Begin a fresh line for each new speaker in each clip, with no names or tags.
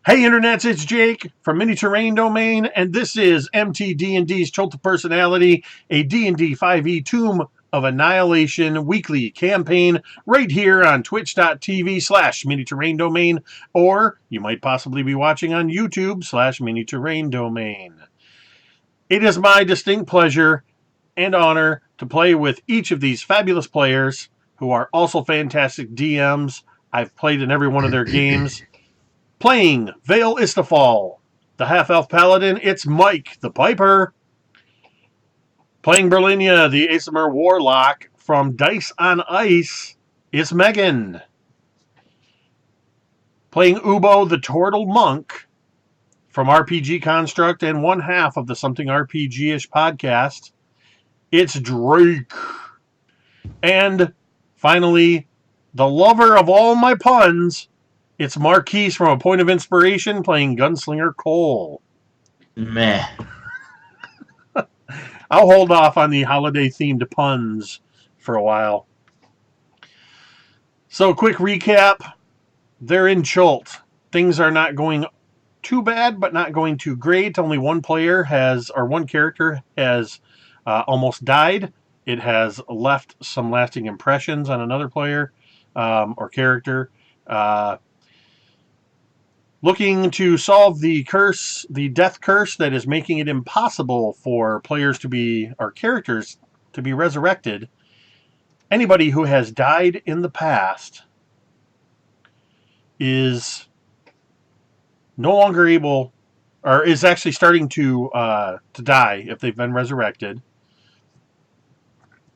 Hey internets, it's Jake from Mini Terrain Domain, and this is MTD&D's Chult Personality, a D&D 5e Tomb of Annihilation weekly campaign right here on twitch.tv/Mini Terrain Domain, or you might possibly be watching on YouTube/Mini Terrain Domain. It is my distinct pleasure and honor to play with each of these fabulous players who are also fantastic DMs. I've played in every one of their games. Playing Vale Istafal, the half-elf paladin, it's Mike, the Piper. Playing Berlinia, the Asimir warlock, from Dice on Ice, it's Megan. Playing Ubo, the turtle monk, from RPG Construct and one half of the Something RPG-ish podcast, it's Drake. And finally, the lover of all my puns, it's Marquise from A Point of Inspiration playing Gunslinger Cole.
Meh.
I'll hold off on the holiday-themed puns for a while. So, quick recap. They're in Chult. Things are not going too bad, but not going too great. Only one character has almost died. It has left some lasting impressions on another player or character. Looking to solve the death curse that is making it impossible for characters to be resurrected. Anybody who has died in the past is no longer able, or is actually starting to die if they've been resurrected.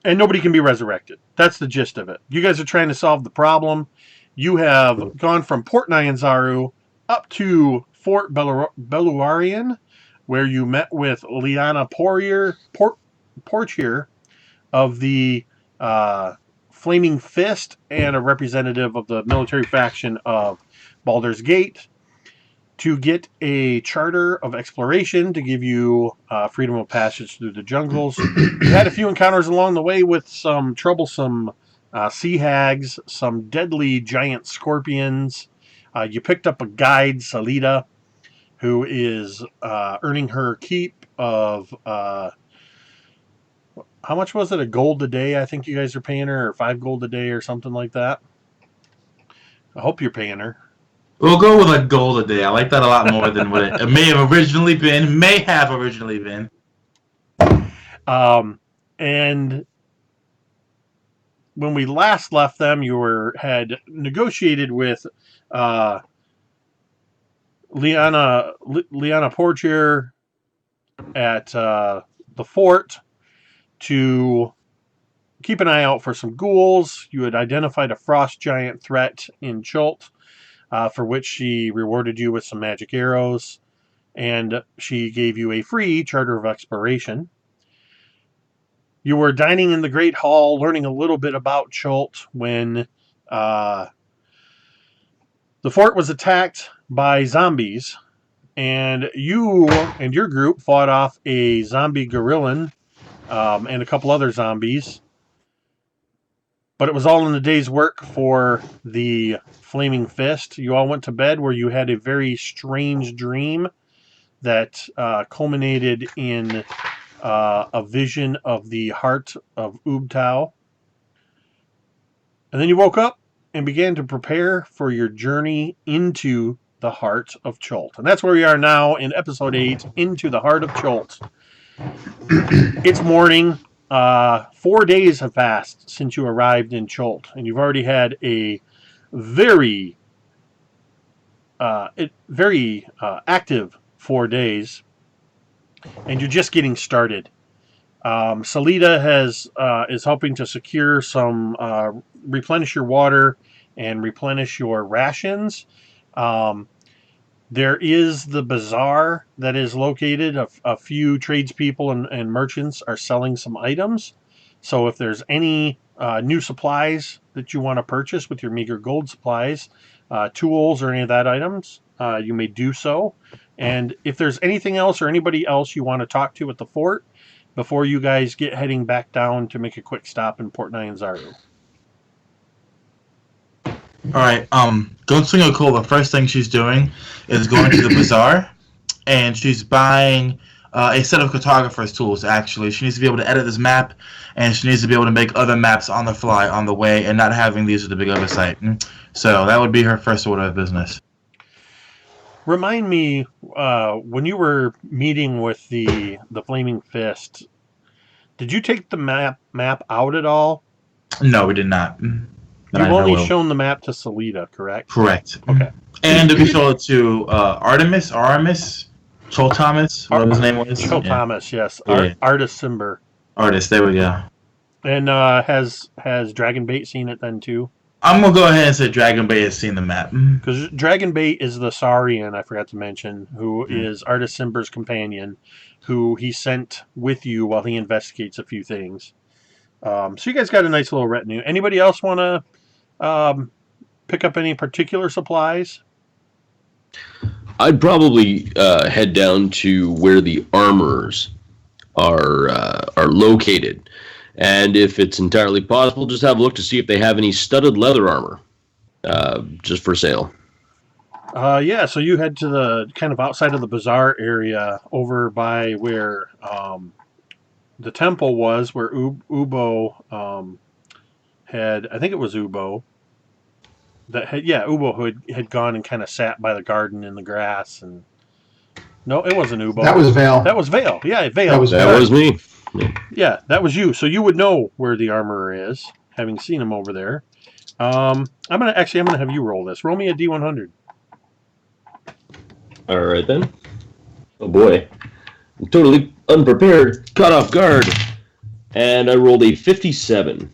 And nobody can be resurrected. That's the gist of it. You guys are trying to solve the problem. You have gone from Port Nyanzaru up to Fort Beluarian, where you met with Liana Portier of the Flaming Fist and a representative of the military faction of Baldur's Gate to get a charter of exploration to give you freedom of passage through the jungles. You had a few encounters along the way with some troublesome sea hags, some deadly giant scorpions. You picked up a guide, Salida, who is earning her keep of, how much was it? $1 a day, I think you guys are paying her, or $5 a day or something like that. I hope you're paying her.
We'll go with $1 a day. I like that a lot more than what it may have originally been.
And when we last left them, you had negotiated with Liana Portier at the fort to keep an eye out for some ghouls. You had identified a frost giant threat in Chult, for which she rewarded you with some magic arrows, and she gave you a free charter of exploration. You were dining in the Great Hall, learning a little bit about Chult, when the fort was attacked by zombies, and you and your group fought off a zombie gorillan and a couple other zombies. But it was all in the day's work for the Flaming Fist. You all went to bed where you had a very strange dream that culminated in a vision of the heart of Ubtao. And then you woke up and began to prepare for your journey into the heart of Chult. And that's where we are now in episode 8, Into the Heart of Chult. It's morning. 4 days have passed since you arrived in Chult, and you've already had a very active 4 days, and you're just getting started. Salida is helping to secure some replenish your water and replenish your rations. There is the bazaar that is located. A few tradespeople and merchants are selling some items. So if there's any new supplies that you want to purchase with your meager gold supplies, tools or any of that items, you may do so. And if there's anything else or anybody else you want to talk to at the fort before you guys get heading back down to make a quick stop in Port Nyanzaru.
All right. Gunslinger Cole. The first thing she's doing is going to the bazaar, and she's buying a set of cartographer's tools. Actually, she needs to be able to edit this map, and she needs to be able to make other maps on the fly, on the way, and not having these at the big oversight. So that would be her first order of business.
Remind me, when you were meeting with the Flaming Fist, did you take the map out at all?
No, we did not. But
You've
I
only
will.
shown the map to Salida, correct?
Correct.
Okay.
And we showed it to Aramis, Chult Thomas, whatever his name was.
Joe
Yeah.
Thomas, yes.
Yeah.
Artist Simber.
Artist, there we go.
And has Dragonbait seen it then too?
I'm gonna go ahead and say Dragon Bay has seen the map.
Because Dragonbait is the Saurian, I forgot to mention, who is Artist Simber's companion, who he sent with you while he investigates a few things. So you guys got a nice little retinue. Anybody else want to pick up any particular supplies?
I'd probably head down to where the armorers are located, and if it's entirely possible, just have a look to see if they have any studded leather armor, just for sale.
Yeah, so you head to the kind of outside of the bazaar area over by where the temple was, where Ubo had, I think it was Ubo, Ubo had gone and kind of sat by the garden in the grass. And no, it wasn't Ubo.
That was Vale.
That was Vale. Yeah, Vale.
That
was me.
Yeah, that was you. So you would know where the armorer is, having seen him over there. I'm gonna have you roll this. Roll me a D100.
All right then. Oh boy, I'm totally unprepared, caught off guard, and I rolled a 57.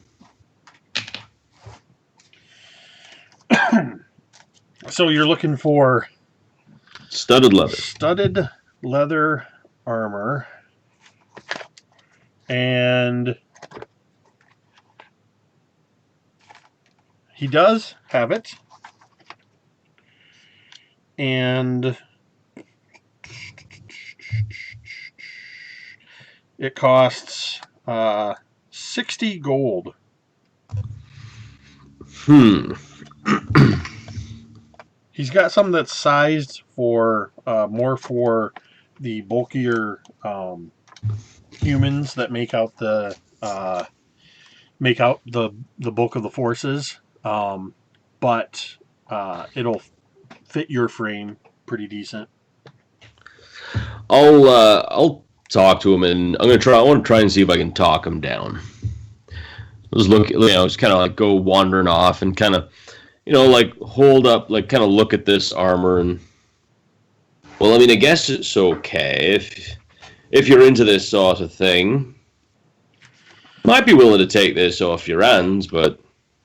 So you're looking for
Studded
leather armor, and he does have it, and it costs 60 gold. He's got some that's sized for more for the bulkier humans that make out the bulk of the forces, but it'll fit your frame pretty decent.
I'll talk to him, and I want to try and see if I can talk him down. Just just kind of like go wandering off and kind of, like hold up, like kind of look at this armor and, well, I mean, I guess it's okay if you're into this sort of thing. Might be willing to take this off your hands, but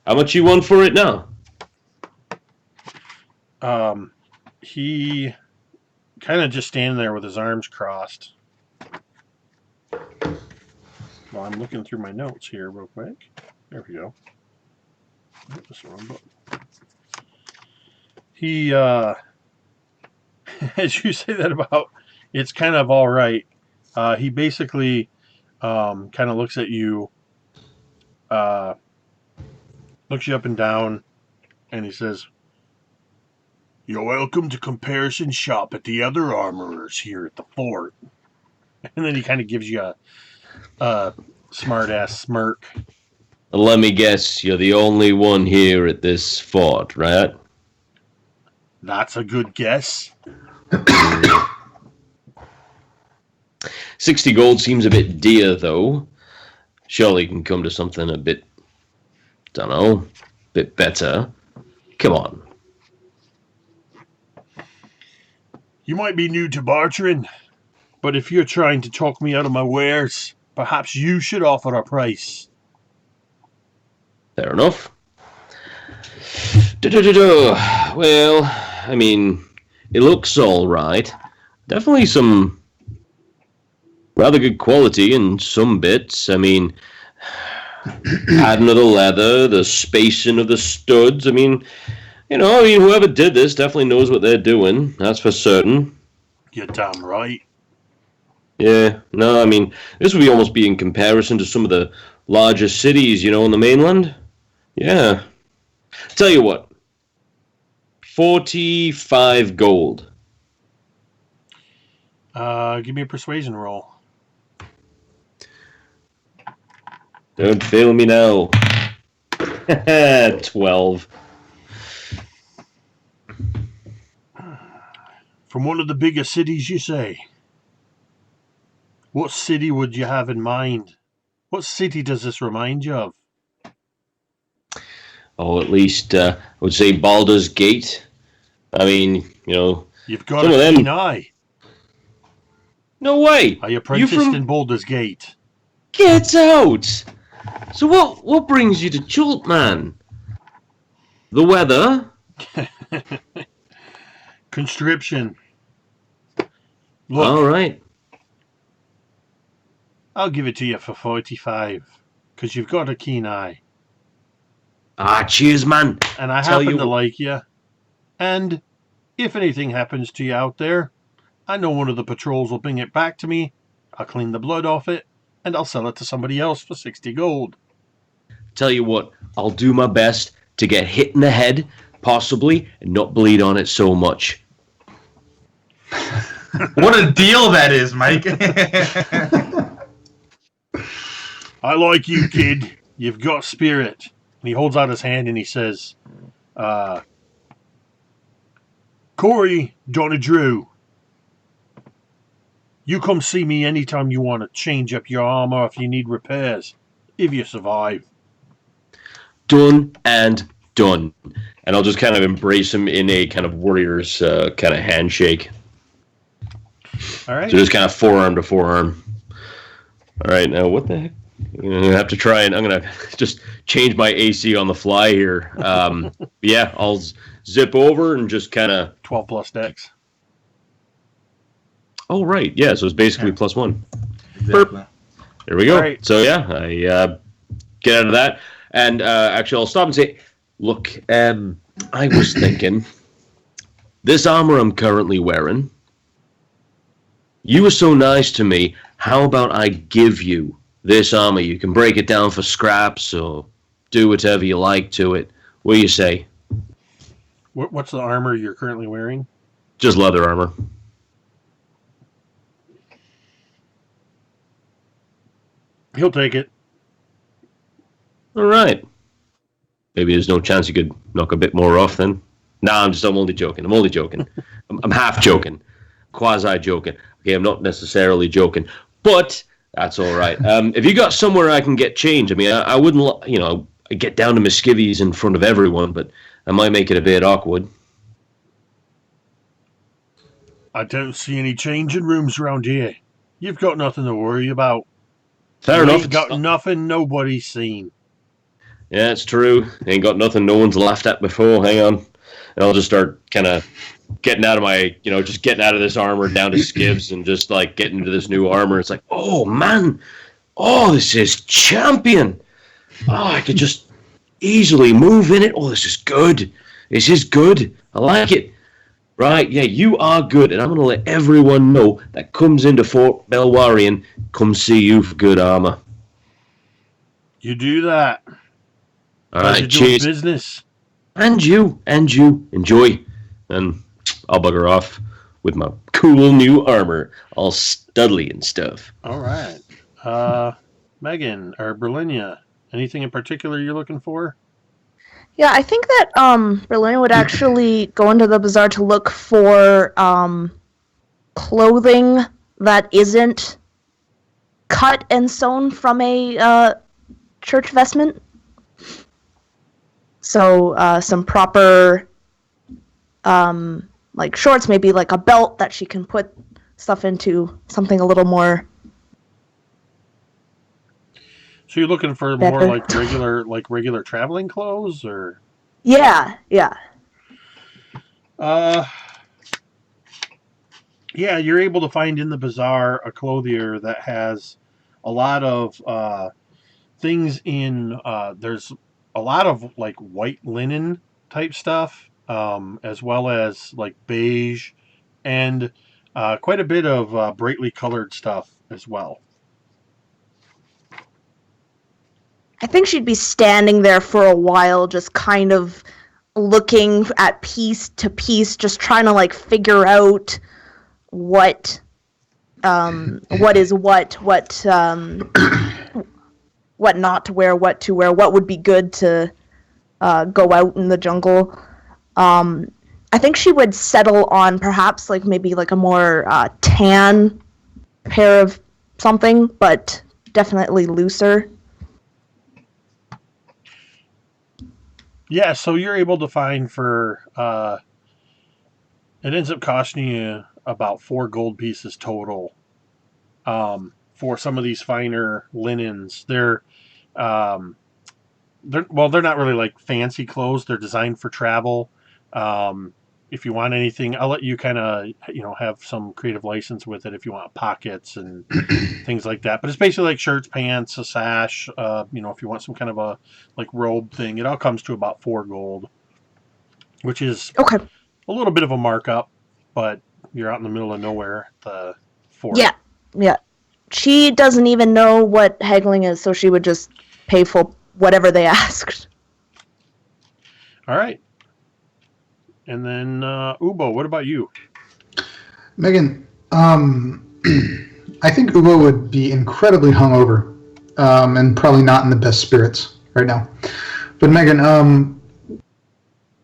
how much you want for it now?
He kind of just standing there with his arms crossed. Well, I'm looking through my notes here real quick. There we go. That's the wrong book. He, as you say that about, it's kind of all right. He basically kind of looks at you, looks you up and down, and he says, "You're welcome to comparison shop at the other armorers here at the fort." And then he kind of gives you a smart-ass smirk.
Let me guess, you're the only one here at this fort, right?
That's a good guess.
60 gold seems a bit dear, though. Surely you can come to something a bit, bit better. Come on.
You might be new to bartering, but if you're trying to talk me out of my wares, perhaps you should offer a price.
Fair enough. Well, I mean, it looks all right. Definitely some rather good quality in some bits. I mean, adding of the leather, the spacing of the studs. I mean, whoever did this definitely knows what they're doing. That's for certain.
You're damn right.
Yeah, no, I mean, this would almost be in comparison to some of the larger cities, in the mainland. Yeah. Tell you what, 45 gold.
Give me a persuasion roll.
Don't fail me now. 12.
From one of the bigger cities, you say? What city would you have in mind? What city does this remind you of?
Oh, at least I would say Baldur's Gate. I mean,
You've got
some
a
of them.
keen eye.
No way.
I apprenticed in Baldur's Gate.
Get out. So what brings you to Chult, man? The weather?
Conscription. Look,
All right.
I'll give it to you for 45, because you've got a keen eye.
Ah, cheers, man.
And I happen to like you. And if anything happens to you out there, I know one of the patrols will bring it back to me. I'll clean the blood off it, and I'll sell it to somebody else for 60 gold.
Tell you what, I'll do my best to get hit in the head, possibly, and not bleed on it so much.
What a deal that is, Mike.
I like you, kid. You've got spirit. And he holds out his hand and he says, Corey, Johnny Drew, you come see me anytime you want to change up your armor if you need repairs, if you survive.
Done and done. And I'll just kind of embrace him in a kind of warrior's kind of handshake.
All right.
So just kind of forearm to forearm. All right, now what the heck? I'm going to have to try and I'm going to just change my AC on the fly here. Yeah, I'll zip over and just kind of...
12 plus dex.
Oh, right. Yeah, so it's basically +1.
Exactly.
There we go.
Right.
So, yeah, I get out of that. And actually, I'll stop and say, look, I was thinking, this armor I'm currently wearing, you were so nice to me, how about I give you this armor? You can break it down for scraps or do whatever you like to it. What do you say?
What's the armor you're currently wearing?
Just leather armor.
He'll take it.
All right. Maybe there's no chance you could knock a bit more off then. Nah, I'm only joking. I'm only joking. I'm half joking. Quasi joking. Okay, I'm not necessarily joking. But that's all right. If you got somewhere I can get change, I mean, I wouldn't, get down to my skivvies in front of everyone, but I might make it a bit awkward.
I don't see any changing rooms around here. You've got nothing to worry about.
Fair enough.
Ain't got nothing nobody's seen.
Yeah, it's true. Ain't got nothing no one's laughed at before. Hang on. And I'll just start kind of getting out of my, just getting out of this armor down to skivs and just like getting into this new armor. It's like, oh man, oh, this is champion. Oh, I could just easily move in it. Oh, this is good. This is good. I like it. Right, yeah, you are good. And I'm going to let everyone know that comes into Fort Belwarian, come see you for good armor.
You do that.
All right,
doing
cheers.
business.
And you. Enjoy. And I'll bugger off with my cool new armor, all studly and stuff.
All right. Megan, or Berlinia, anything in particular you're looking for?
Yeah, I think that Berlin would actually go into the bazaar to look for clothing that isn't cut and sewn from a church vestment. So some proper like shorts, maybe like a belt that she can put stuff into, something a little more.
So you're looking for
better.
more regular traveling clothes, or?
Yeah.
Yeah, you're able to find in the bazaar a clothier that has a lot of things in. There's a lot of like white linen type stuff, as well as like beige, and quite a bit of brightly colored stuff as well.
I think she'd be standing there for a while, just kind of looking at piece to piece, just trying to like figure out what is what not to wear, what to wear, what would be good to go out in the jungle. I think she would settle on perhaps like maybe like a more tan pair of something, but definitely looser.
Yeah, so you're able to find for it ends up costing you about 4 gold pieces total for some of these finer linens. They're not really like fancy clothes. They're designed for travel. If you want anything, I'll let you kind of have some creative license with it if you want pockets and things like that. But it's basically like shirts, pants, a sash. If you want some kind of a like robe thing, it all comes to about 4 gold, which is
Okay.
a little bit of a markup, but you're out in the middle of nowhere. The fort.
Yeah. She doesn't even know what haggling is, so she would just pay for whatever they asked.
All right. And then Ubo, what about you?
Megan, I think Ubo would be incredibly hungover and probably not in the best spirits right now. But Megan,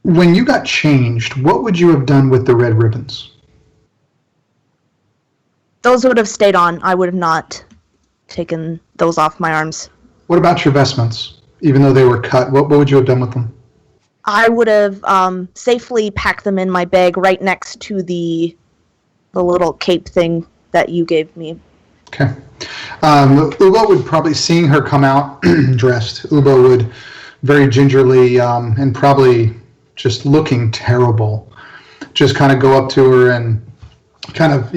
when you got changed, what would you have done with the red ribbons?
Those would have stayed on. I would have not taken those off my arms.
What about your vestments? Even though they were cut, what would you have done with them?
I would have safely packed them in my bag right next to the little cape thing that you gave me.
Okay. Ubo would probably, seeing her come out dressed, Ubo would very gingerly and probably just looking terrible, just kind of go up to her and kind of,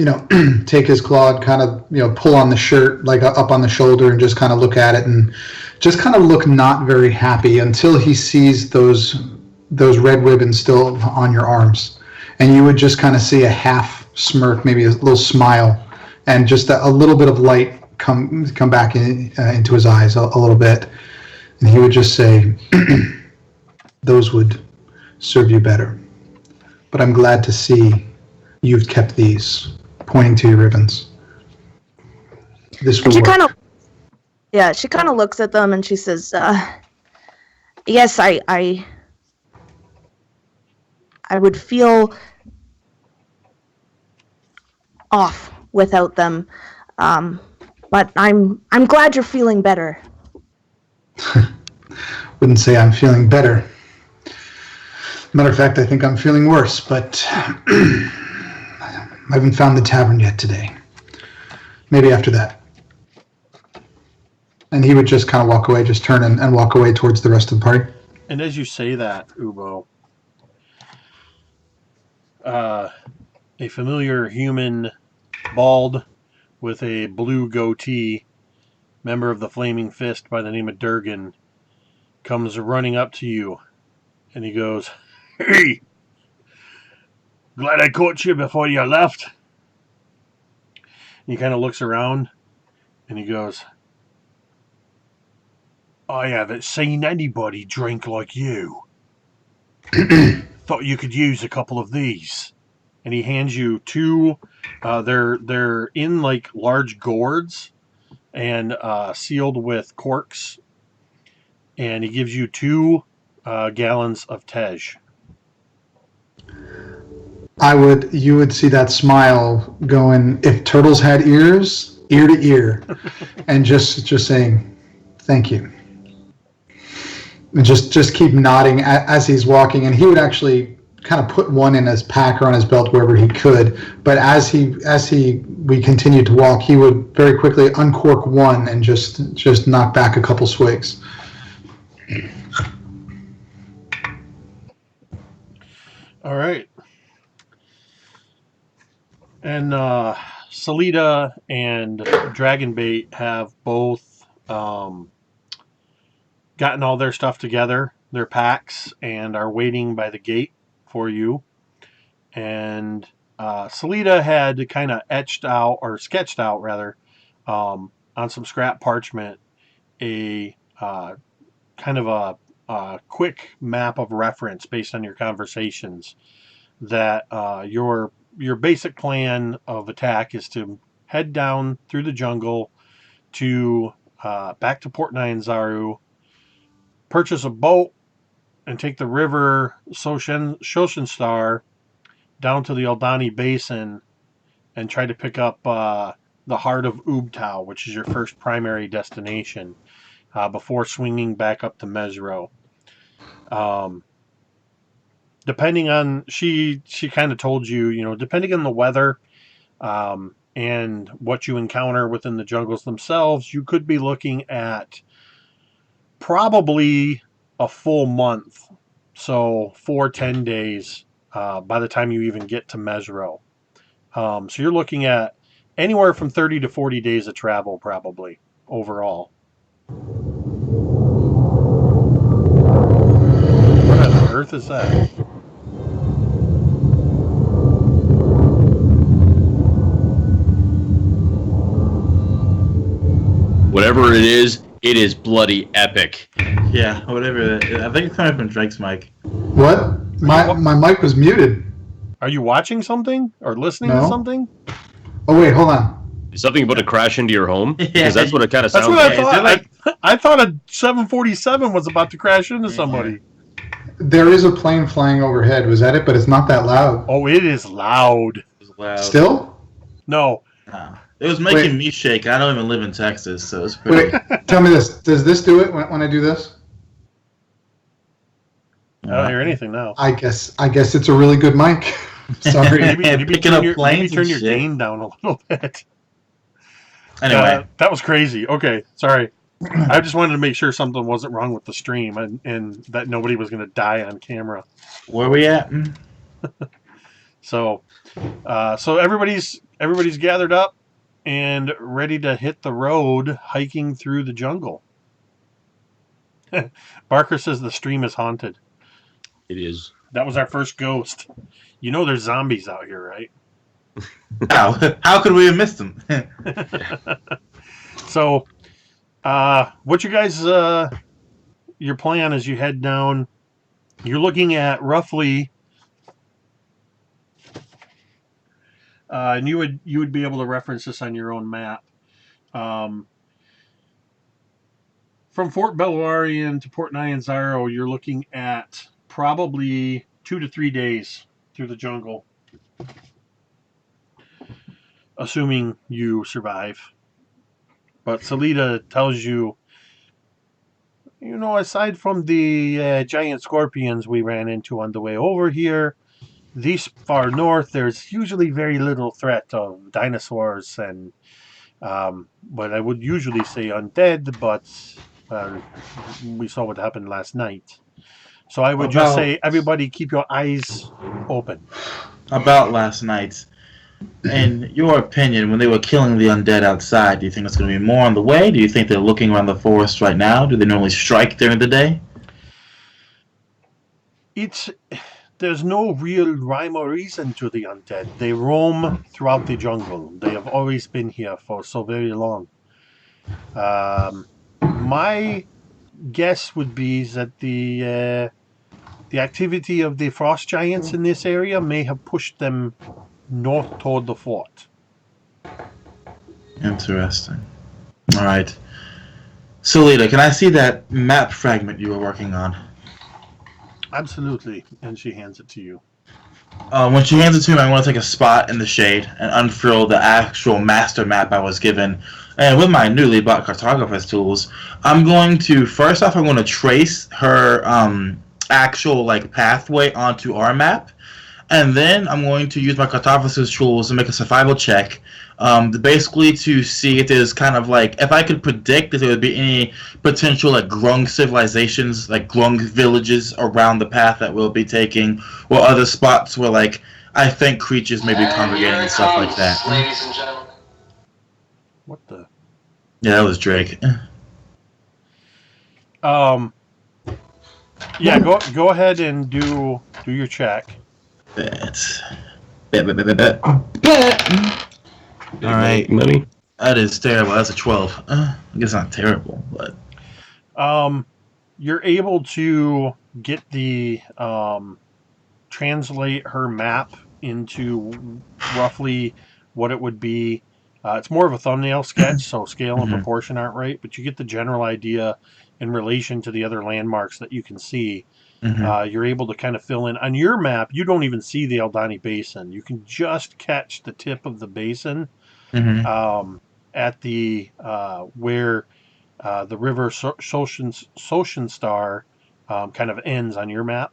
take his claw, kind of, pull on the shirt, like up on the shoulder and just kind of look at it and just kind of look not very happy until he sees those red ribbons still on your arms. And you would just kind of see a half smirk, maybe a little smile, and just a little bit of light come back into his eyes a little bit. And he would just say, those would serve you better. But I'm glad to see you've kept these, pointing to your ribbons. This will work.
She kind of looks at them and she says, yes, I would feel off without them, but I'm glad you're feeling better.
Wouldn't say I'm feeling better. Matter of fact, I think I'm feeling worse, but I haven't found the tavern yet today. Maybe after that. And he would just kind of walk away, just turn and walk away towards the rest of the party.
And as you say that, Ubo, a familiar human, bald, with a blue goatee, member of the Flaming Fist by the name of Durgan, comes running up to you, and he goes, "Hey, glad I caught you before you left." And he kind of looks around, and he goes, "I haven't seen anybody drink like you. Thought you could use a couple of these." And he hands you 2. They're in like large gourds and sealed with corks. And he gives you 2 gallons of Tej.
You would see that smile going, if turtles had ears, ear to ear, and just saying, thank you. And just keep nodding as he's walking, and he would actually kind of put one in his pack or on his belt wherever he could. But as we continued to walk, he would very quickly uncork one and just knock back a couple swigs.
All right. And Salida and Dragonbait have both gotten all their stuff together, their packs, and are waiting by the gate for you. And Salida had kind of sketched out rather, on some scrap parchment, a kind of quick map of reference based on your conversations that your basic plan of attack is to head down through the jungle to back to Port Nyanzaru, purchase a boat, and take the river Shoshin Star down to the Aldani Basin and try to pick up the heart of Ubtao, which is your first primary destination, before swinging back up to Mesro. Depending on, she kind of told you, depending on the weather and what you encounter within the jungles themselves, you could be looking at probably a full month, so 10 days by the time you even get to Mesro. So you're looking at anywhere from 30 to 40 days of travel probably overall. What on earth is that?
Whatever it is bloody epic.
Yeah, whatever. I think it's coming from Drake's mic.
What? My mic was muted.
Are you watching something or listening to
No.
something?
Oh wait, hold on.
Is something about to crash into your home?
Yeah.
Because that's what it kind of
That's
sounds
what
like.
I thought.
Is it like-
I thought a 747 was about to crash into somebody.
There is a plane flying overhead. Was that it? But it's not that loud.
Oh, it is loud.
It was loud.
Still?
No.
No. It was making me shake. I don't even live in Texas, so it's
Wait,
pretty.
tell me this. Does this do it when I do this?
I don't hear anything now.
I guess it's a really good mic. Sorry.
Maybe
Picking up
maybe
planes
turn
and
your
shit.
gain down a little bit.
Anyway,
That was crazy. Okay, sorry. I just wanted to make sure something wasn't wrong with the stream and that nobody was going to die on camera.
where we at?
So everybody's gathered up and ready to hit the road hiking through the jungle. Barker says the stream is haunted.
It is.
That was our first ghost. There's zombies out here, right?
How could we have missed them?
So, what you guys, your plan as you head down, you're looking at roughly, and you would be able to reference this on your own map. From Fort Beluarian to Port Nyanzaru, you're looking at probably 2 to 3 days through the jungle, assuming you survive. But Salida tells you, aside from the giant scorpions we ran into on the way over here, this far north, there's usually very little threat of dinosaurs and, what I would usually say undead, but we saw what happened last night. So I would just say, everybody keep your eyes open.
About last night, in your opinion, when they were killing the undead outside, do you think it's going to be more on the way? Do you think they're looking around the forest right now? Do they normally strike during the day?
There's no real rhyme or reason to the undead. They roam throughout the jungle. They have always been here for so very long. My guess would be that the activity of the frost giants in this area may have pushed them north toward the fort.
Interesting. All right. Salida, can I see that map fragment you were working on?
Absolutely. And she hands it to you.
When she hands it to me, I want to take a spot in the shade and unfurl the actual master map I was given. And with my newly bought cartographer's tools, I'm going to trace her actual pathway onto our map, and then I'm going to use my cartographer's tools to make a survival check, basically to see if there's if I could predict if there would be any potential Grung civilizations, Grung villages around the path that we'll be taking, or other spots where I think creatures may be congregating and stuff like that.
Ladies and gentlemen.
What the?
Yeah, that was Drake.
Yeah, go ahead and do your check.
Bet. All right.
Money.
That is terrible. That's a 12. I guess not terrible, but
you're able to get the translate her map into roughly what it would be. It's more of a thumbnail sketch, so scale and proportion aren't right, but you get the general idea in relation to the other landmarks that you can see. You're able to kind of fill in. On your map, you don't even see the Eldani Basin. You can just catch the tip of the basin at the where the river Soshin Star kind of ends on your map.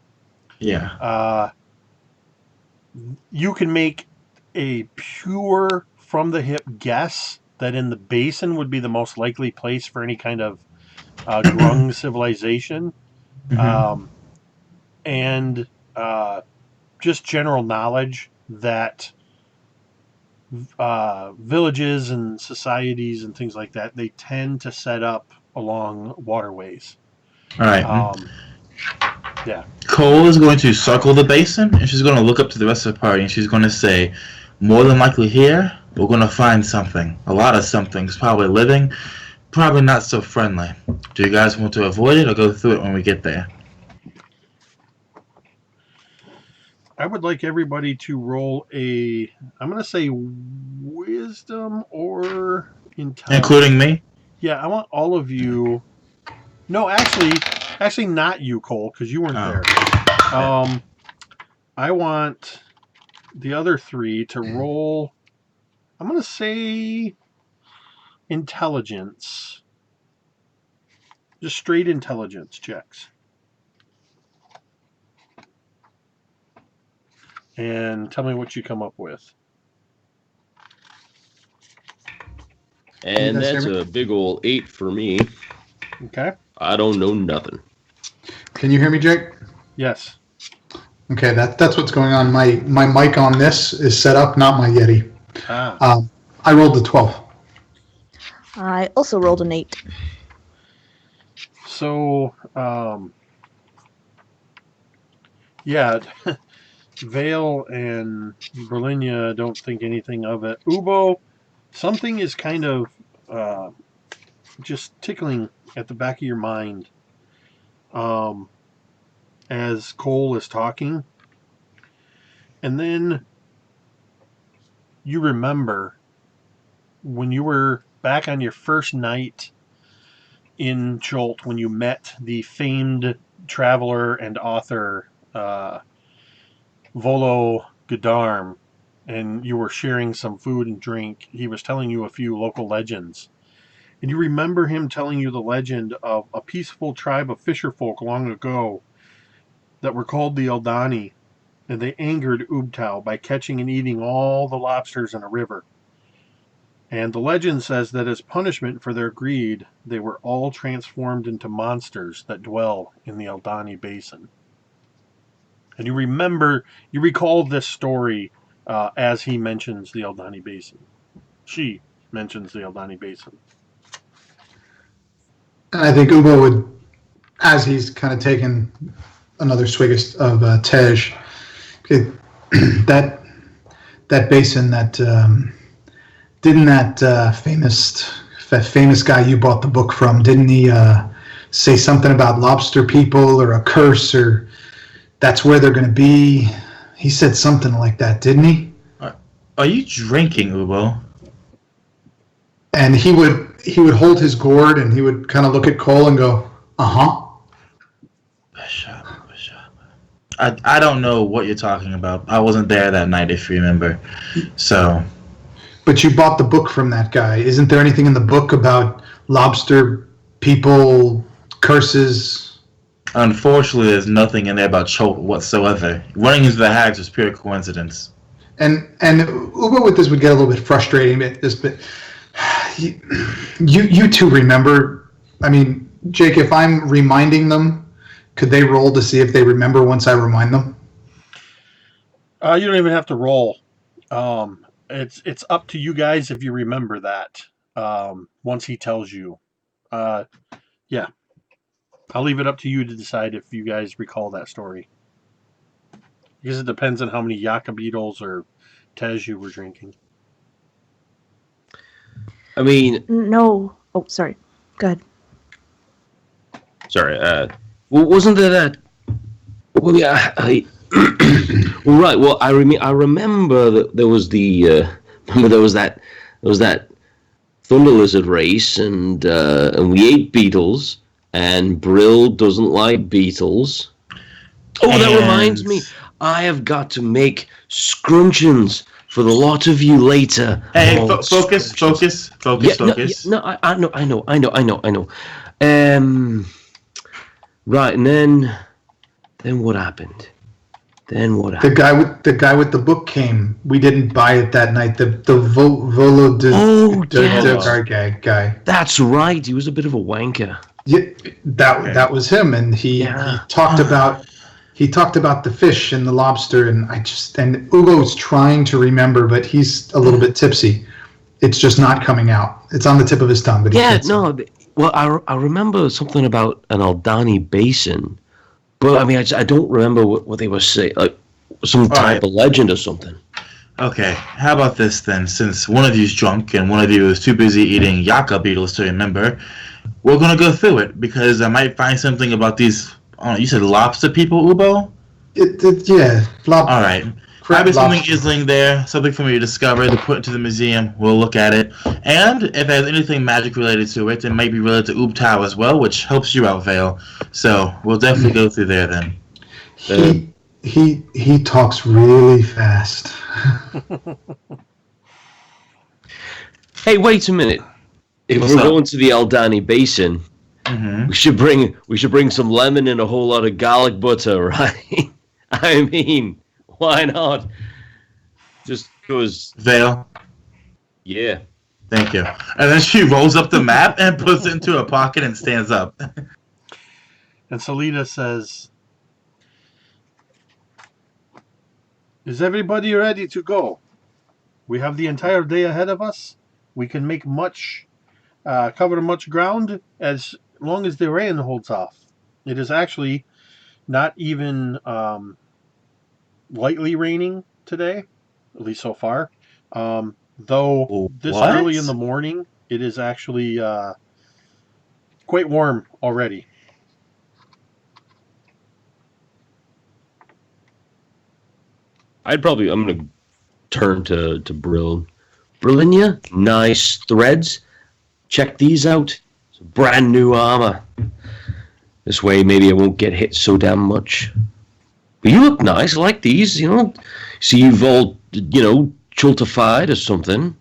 Yeah.
You can make a pure from the hip guess that in the basin would be the most likely place for any kind of Grung civilization. And just general knowledge that villages and societies and things like that, they tend to set up along waterways.
All right.
Yeah.
Cole is going to circle the basin, and she's going to look up to the rest of the party, and she's going to say, more than likely here, we're going to find something. A lot of somethings. Probably living, probably not so friendly. Do you guys want to avoid it or go through it when we get there?
I would like everybody to roll I'm going to say wisdom or intelligence.
Including me?
Yeah, I want all of you. No, actually not you, Cole, because you weren't there. I want the other three to roll. I'm going to say intelligence. Just straight intelligence checks. And tell me what you come up with.
And that's a big old 8 for me.
Okay.
I don't know nothing.
Can you hear me, Jake?
Yes.
Okay, that's what's going on. My mic on this is set up, not my Yeti. I rolled a 12.
I also rolled an 8.
So, yeah, Vale and Berlinia don't think anything of it. Ubo, something is kind of just tickling at the back of your mind as Cole is talking. And then you remember when you were back on your first night in Chult, when you met the famed traveler and author Volo Godarm, and you were sharing some food and drink. He was telling you a few local legends. And you remember him telling you the legend of a peaceful tribe of fisherfolk long ago that were called the Eldani, and they angered Ubtao by catching and eating all the lobsters in a river. And the legend says that as punishment for their greed, they were all transformed into monsters that dwell in the Eldani Basin. And you recall this story as he mentions the Eldani Basin. She mentions the Eldani Basin.
And I think Ubo would, as he's kind of taken another swig of Tej, that basin, that didn't that famous guy you bought the book from, didn't he say something about lobster people or a curse, or that's where they're going to be? He said something like that, didn't he?
Are you drinking, Ubo?
And he would hold his gourd and he would kind of look at Cole and go, uh-huh.
Bishop. I don't know what you're talking about. I wasn't there that night, if you remember. So.
But you bought the book from that guy. Isn't there anything in the book about lobster people, curses?
Unfortunately, there's nothing in there about Chult whatsoever. Running into the hags was pure coincidence.
And Ubo with this would get a little bit frustrating. But you two remember. I mean, Jake, if I'm reminding them, could they roll to see if they remember once I remind them?
You don't even have to roll. It's up to you guys if you remember that once he tells you. Yeah. I'll leave it up to you to decide if you guys recall that story. Because it depends on how many Yaka beetles or Tej you were drinking.
I mean...
No. Oh, sorry. Go ahead.
Sorry. Wasn't there that? Well, yeah. Well, right. Well, I remember that there was that Thunder Lizard race, and we ate beetles, and Brill doesn't like beetles. Oh, that reminds me. I have got to make scruncheons for the lot of you later.
Hey, focus.
No, I know. Right, and then what happened?
The guy with the book came. We didn't buy it that night. The guy.
That's right. He was a bit of a wanker.
Yeah, that was him, and he talked about the fish and the lobster, and Ubo's trying to remember, but he's a little bit tipsy. It's just not coming out. It's on the tip of his tongue, but
well, I remember something about an Aldani basin, but I mean, I don't remember what they were saying, like some type of legend or something.
Okay, how about this then? Since one of you's drunk and one of you is too busy eating yucca beetles to remember, we're gonna go through it because I might find something about these. Oh, you said lobster people, Ubo?
Yeah, lobster.
All right. Probably something Isling there, something for me to discover, to put into the museum. We'll look at it. And if there's anything magic related to it, it might be related to Ubtao as well, which helps you out, Vale. So we'll definitely go through there then.
He talks really fast.
Hey, wait a minute. If we're going to the Aldani Basin, we should bring some lemon and a whole lot of garlic butter, right? I mean, why not? Just because.
Vale.
Yeah.
Thank you. And then she rolls up the map and puts it into her pocket and stands up.
And Salida says, "Is everybody ready to go? We have the entire day ahead of us. We can make cover much ground as long as the rain holds off. It is actually not even lightly raining today, at least so far. Though this early in the morning, it is actually quite warm already."
I'm going to turn to Brill. Brillinia, nice threads. Check these out. It's brand new armor. This way, maybe I won't get hit so damn much. But you look nice. I like these, See, you've all, chultified or something.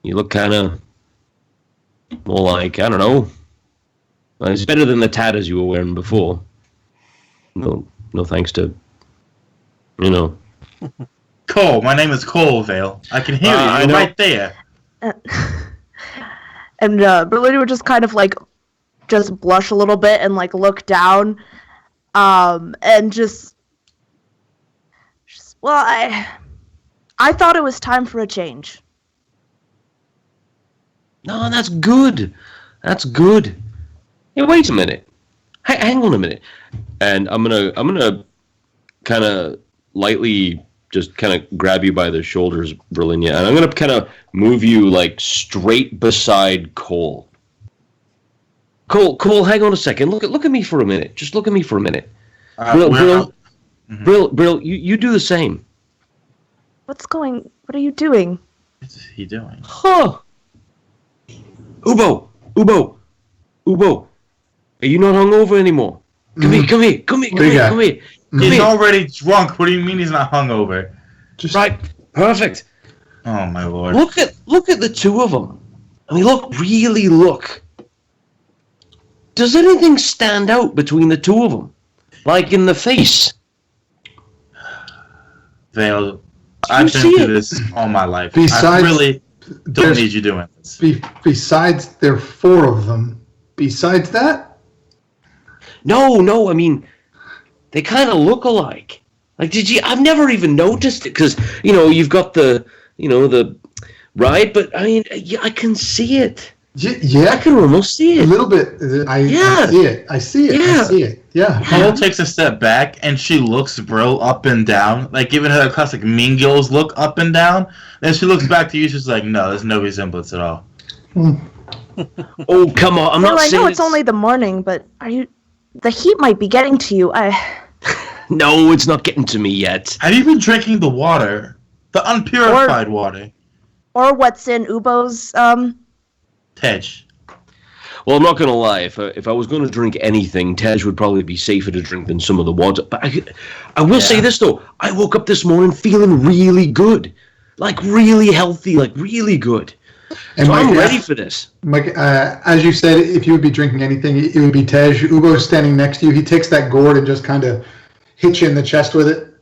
You look kind of more like, I don't know. Well, it's better than the tatters you were wearing before. No thanks to,
Cole, my name is Cole, Vale. I can hear you. You're right there.
And Berlini would just kind of just blush a little bit and look down, and just well, I thought it was time for a change.
No, that's good. That's good. Hey, wait a minute. Hang on a minute. And I'm gonna kind of lightly just kind of grab you by the shoulders, Berlinia, and I'm gonna kind of move you straight beside Cole. Cole, hang on a second. Look at me for a minute. Just look at me for a minute. Brill, you do the same.
What are you doing?
What's he doing?
Huh. Ubo. Are you not hungover anymore? Come here.
He's already drunk. What do you mean he's not hungover?
Right. Perfect.
Oh my lord.
Look at the two of them. I mean, look. Does anything stand out between the two of them? Like in the face?
Vale, I've been through this all my life. I really don't need you doing this.
Besides, there are 4 of them. Besides that?
No, I mean, they kind of look alike. Did you? I've never even noticed it because you've got the right, but I mean, I can see it.
Yeah,
I can almost see it.
A little bit. I see it. Yeah.
Cole takes a step back and she looks Brill up and down, giving her a classic Mean Girls look up and down. Then she looks back to you. She's like, "No, there's no resemblance at all."
Oh, come on! I'm not saying
I know it's only the morning, but are you the heat might be getting to you.
No, it's not getting to me yet.
Have you been drinking the water? The unpurified water?
Or what's in Ubo's,
Tej.
Well, I'm not going to lie. If I was going to drink anything, Tej would probably be safer to drink than some of the water. But I will say this, though. I woke up this morning feeling really good. Like, really healthy. Like, really good.
And
so
Mike,
I'm ready for this.
Mike, as you said, if you would be drinking anything, it would be Tej. Ubo's standing next to you. He takes that gourd and just kind of hits you in the chest with it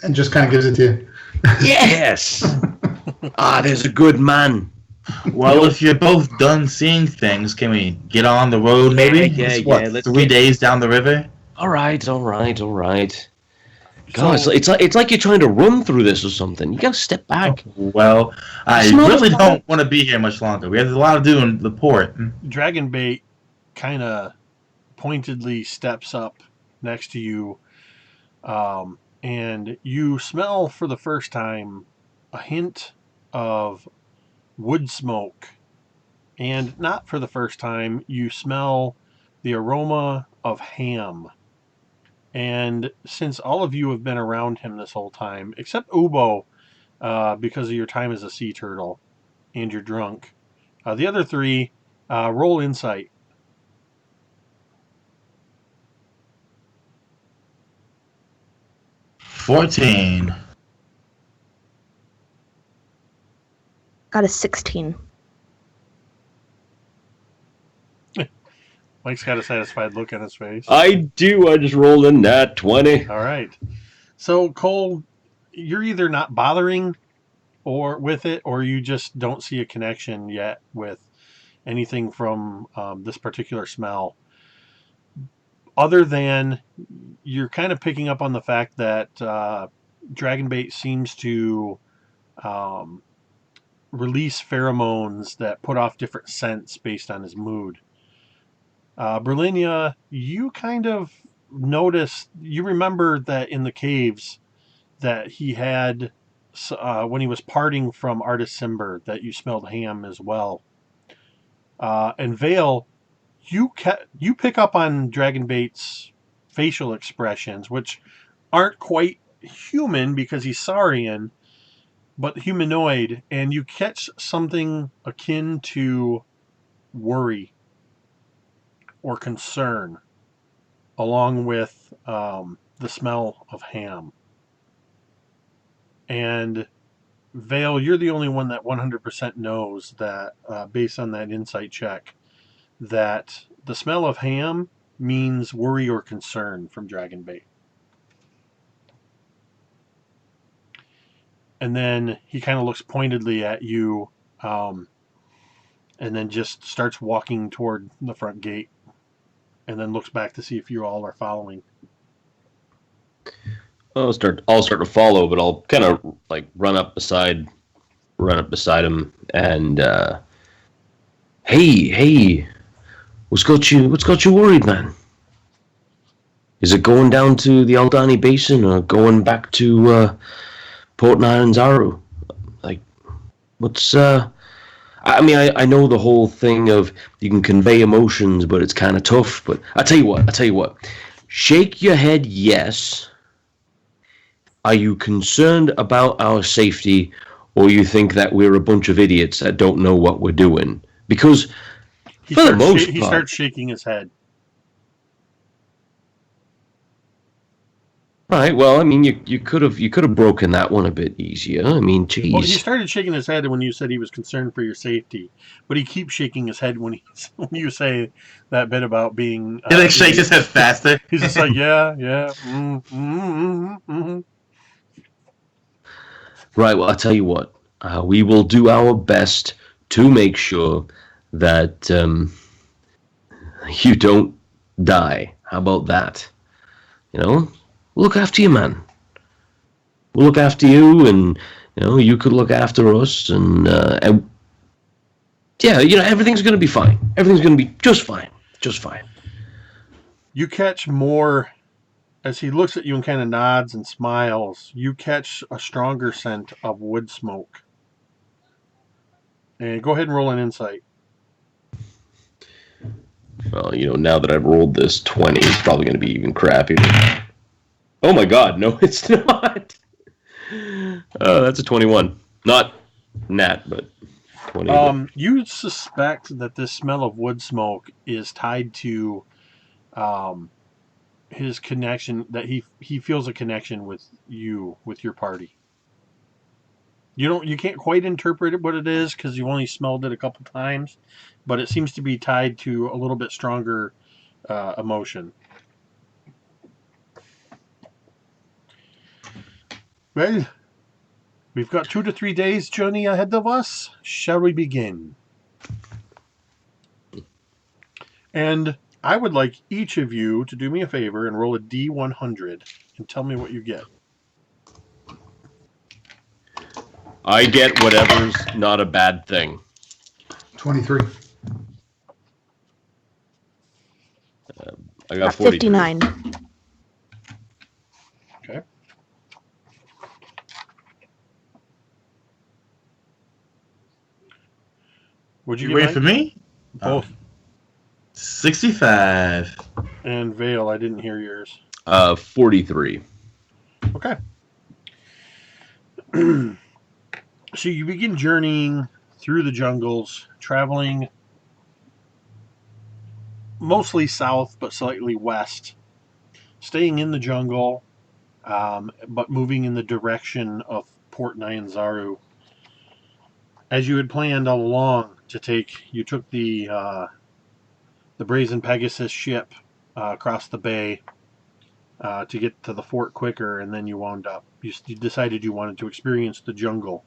and just kind of gives it to you.
Yes! There's a good man.
Well, if you're both done seeing things, can we get on the road maybe?
Yeah.
Let's 3 days down the river?
All right. God, so, it's like you're trying to run through this or something. You got to step back.
Well, I really don't want to be here much longer. We have a lot to do in the port.
Dragonbait kind of pointedly steps up next to you, and you smell for the first time a hint of wood smoke. And not for the first time, you smell the aroma of ham. And since all of you have been around him this whole time, except Ubo, because of your time as a sea turtle and you're drunk, the other three, roll insight.
$14.
got a 16.
Mike's got a satisfied look on his face.
I do. I just rolled in that 20.
All right. So, Cole, you're either not bothering with it, or you just don't see a connection yet with anything from this particular smell. Other than you're kind of picking up on the fact that Dragonbait seems to release pheromones that put off different scents based on his mood. Berlinia, you kind of noticed, you remember that in the caves that he had, when he was parting from Artis Cimber, that you smelled ham as well. And Vale, you pick up on Dragonbait's facial expressions, which aren't quite human because he's Saurian, but humanoid, and you catch something akin to worry or concern, along with the smell of ham. And Vale, you're the only one that 100% knows that, based on that insight check, that the smell of ham means worry or concern from Dragonbait. And then he kind of looks pointedly at you, and then just starts walking toward the front gate, and then looks back to see if you all are following.
I'll start to follow, but I'll kind of like run up beside him and hey, what's got you worried, man? Is it going down to the Aldani Basin or going back to Port Nyanzaru? Like, what's I mean, I know the whole thing of you can convey emotions, but it's kind of tough. But I tell you what, shake your head yes. Are you concerned about our safety, or you think that we're a bunch of idiots that don't know what we're doing? Because
he starts shaking his head.
All right. Well, I mean, you could have broken that one a bit easier. I mean, geez.
Well, he started shaking his head when you said he was concerned for your safety, but he keeps shaking his head when you say that bit about being.
He like shakes his head faster.
He's just like, yeah. Mm.
Right. Well, I'll tell you what. We will do our best to make sure that you don't die. How about that? You know. Look after you, man. We'll look after you, and you could look after us, and yeah, everything's gonna be fine. Everything's gonna be just fine, just fine.
You catch more as he looks at you and kind of nods and smiles. You catch a stronger scent of wood smoke. And go ahead and roll an insight.
Well, now that I've rolled this 20, it's probably going to be even crappier. Oh my god, no, it's not. Oh, that's a 21. Not nat, but 20.
You suspect that this smell of wood smoke is tied to his connection, that he feels a connection with your party. You can't quite interpret it what it is because you've only smelled it a couple times, but it seems to be tied to a little bit stronger emotion. Well, we've got 2 to 3 days journey ahead of us. Shall we begin? And I would like each of you to do me a favor and roll a D100 and tell me what you get.
I get whatever's not a bad thing.
23.
I got 43.
59.
Okay. Would you
You wait for me?
Both.
65.
And Vale, I didn't hear yours.
43.
Okay. So you begin journeying through the jungles, traveling mostly south but slightly west, staying in the jungle, but moving in the direction of Port Nyanzaru. As you had planned all along to take, you took the Brazen Pegasus ship across the bay to get to the fort quicker, and then you wound up. You decided you wanted to experience the jungle.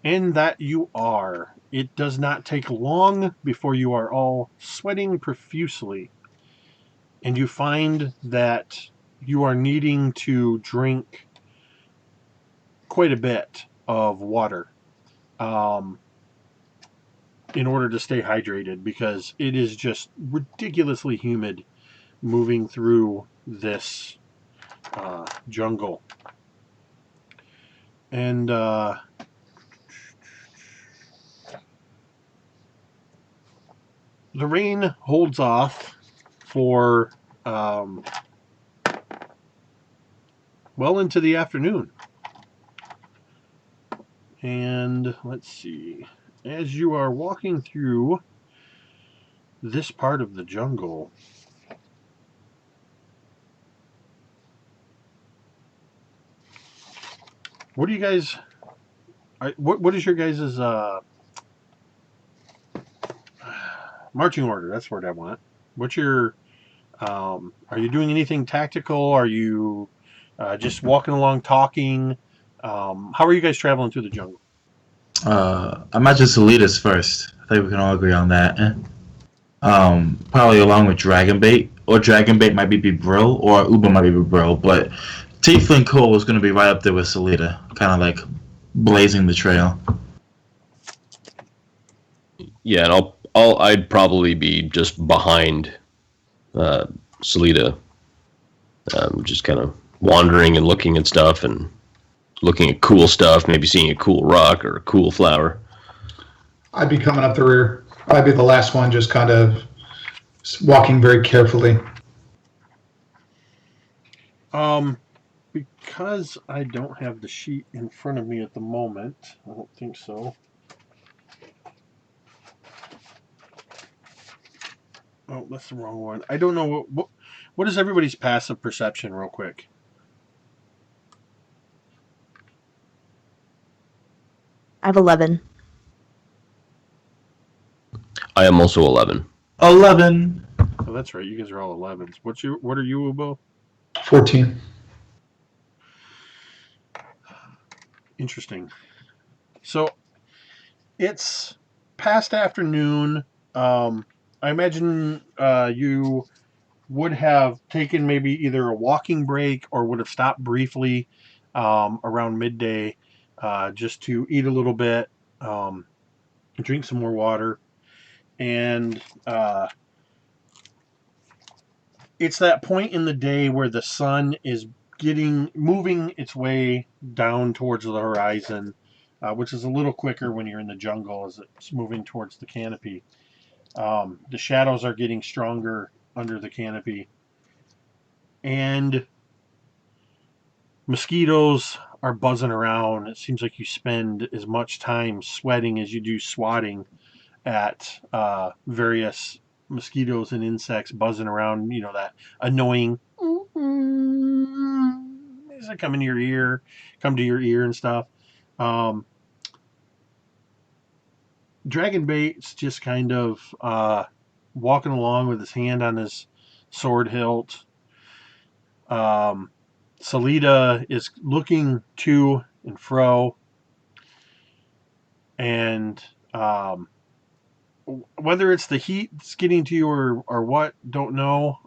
And that you are. It does not take long before you are all sweating profusely. And you find that you are needing to drink quite a bit of water in order to stay hydrated, because it is just ridiculously humid moving through this jungle. And the rain holds off for well into the afternoon. And let's see. As you are walking through this part of the jungle, what do you guys... What is your guys' marching order? That's the word I want. What's your... are you doing anything tactical? Are you just walking along talking? How are you guys traveling through the jungle?
I might just lead us first. I think we can all agree on that. Probably along with Dragonbait, or Dragonbait might be Brill, or Ubo might be Brill, but Tiefling Cole is going to be right up there with Salida, kind of like blazing the trail.
Yeah, and I'd probably be just behind Salida, just kind of wandering and looking at stuff and looking at cool stuff, maybe seeing a cool rock or a cool flower.
I'd be coming up the rear. I'd be the last one, just kind of walking very carefully.
Because I don't have the sheet in front of me at the moment, I don't think so. Oh, that's the wrong one. I don't know what is everybody's passive perception, real quick.
I have 11.
I am also 11.
11.
Oh, that's right. You guys are all 11s. What are you, Ubo?
14.
Interesting. So it's past afternoon. I imagine you would have taken maybe either a walking break or would have stopped briefly around midday just to eat a little bit, drink some more water. And it's that point in the day where the sun is moving its way down towards the horizon, which is a little quicker when you're in the jungle as it's moving towards the canopy. The shadows are getting stronger under the canopy. And mosquitoes are buzzing around. It seems like you spend as much time sweating as you do swatting at various mosquitoes and insects buzzing around. You know, that annoying as they come to your ear and stuff. Dragon Bait's just kind of walking along with his hand on his sword hilt. Salida is looking to and fro, and whether it's the heat that's getting to you or what, don't know.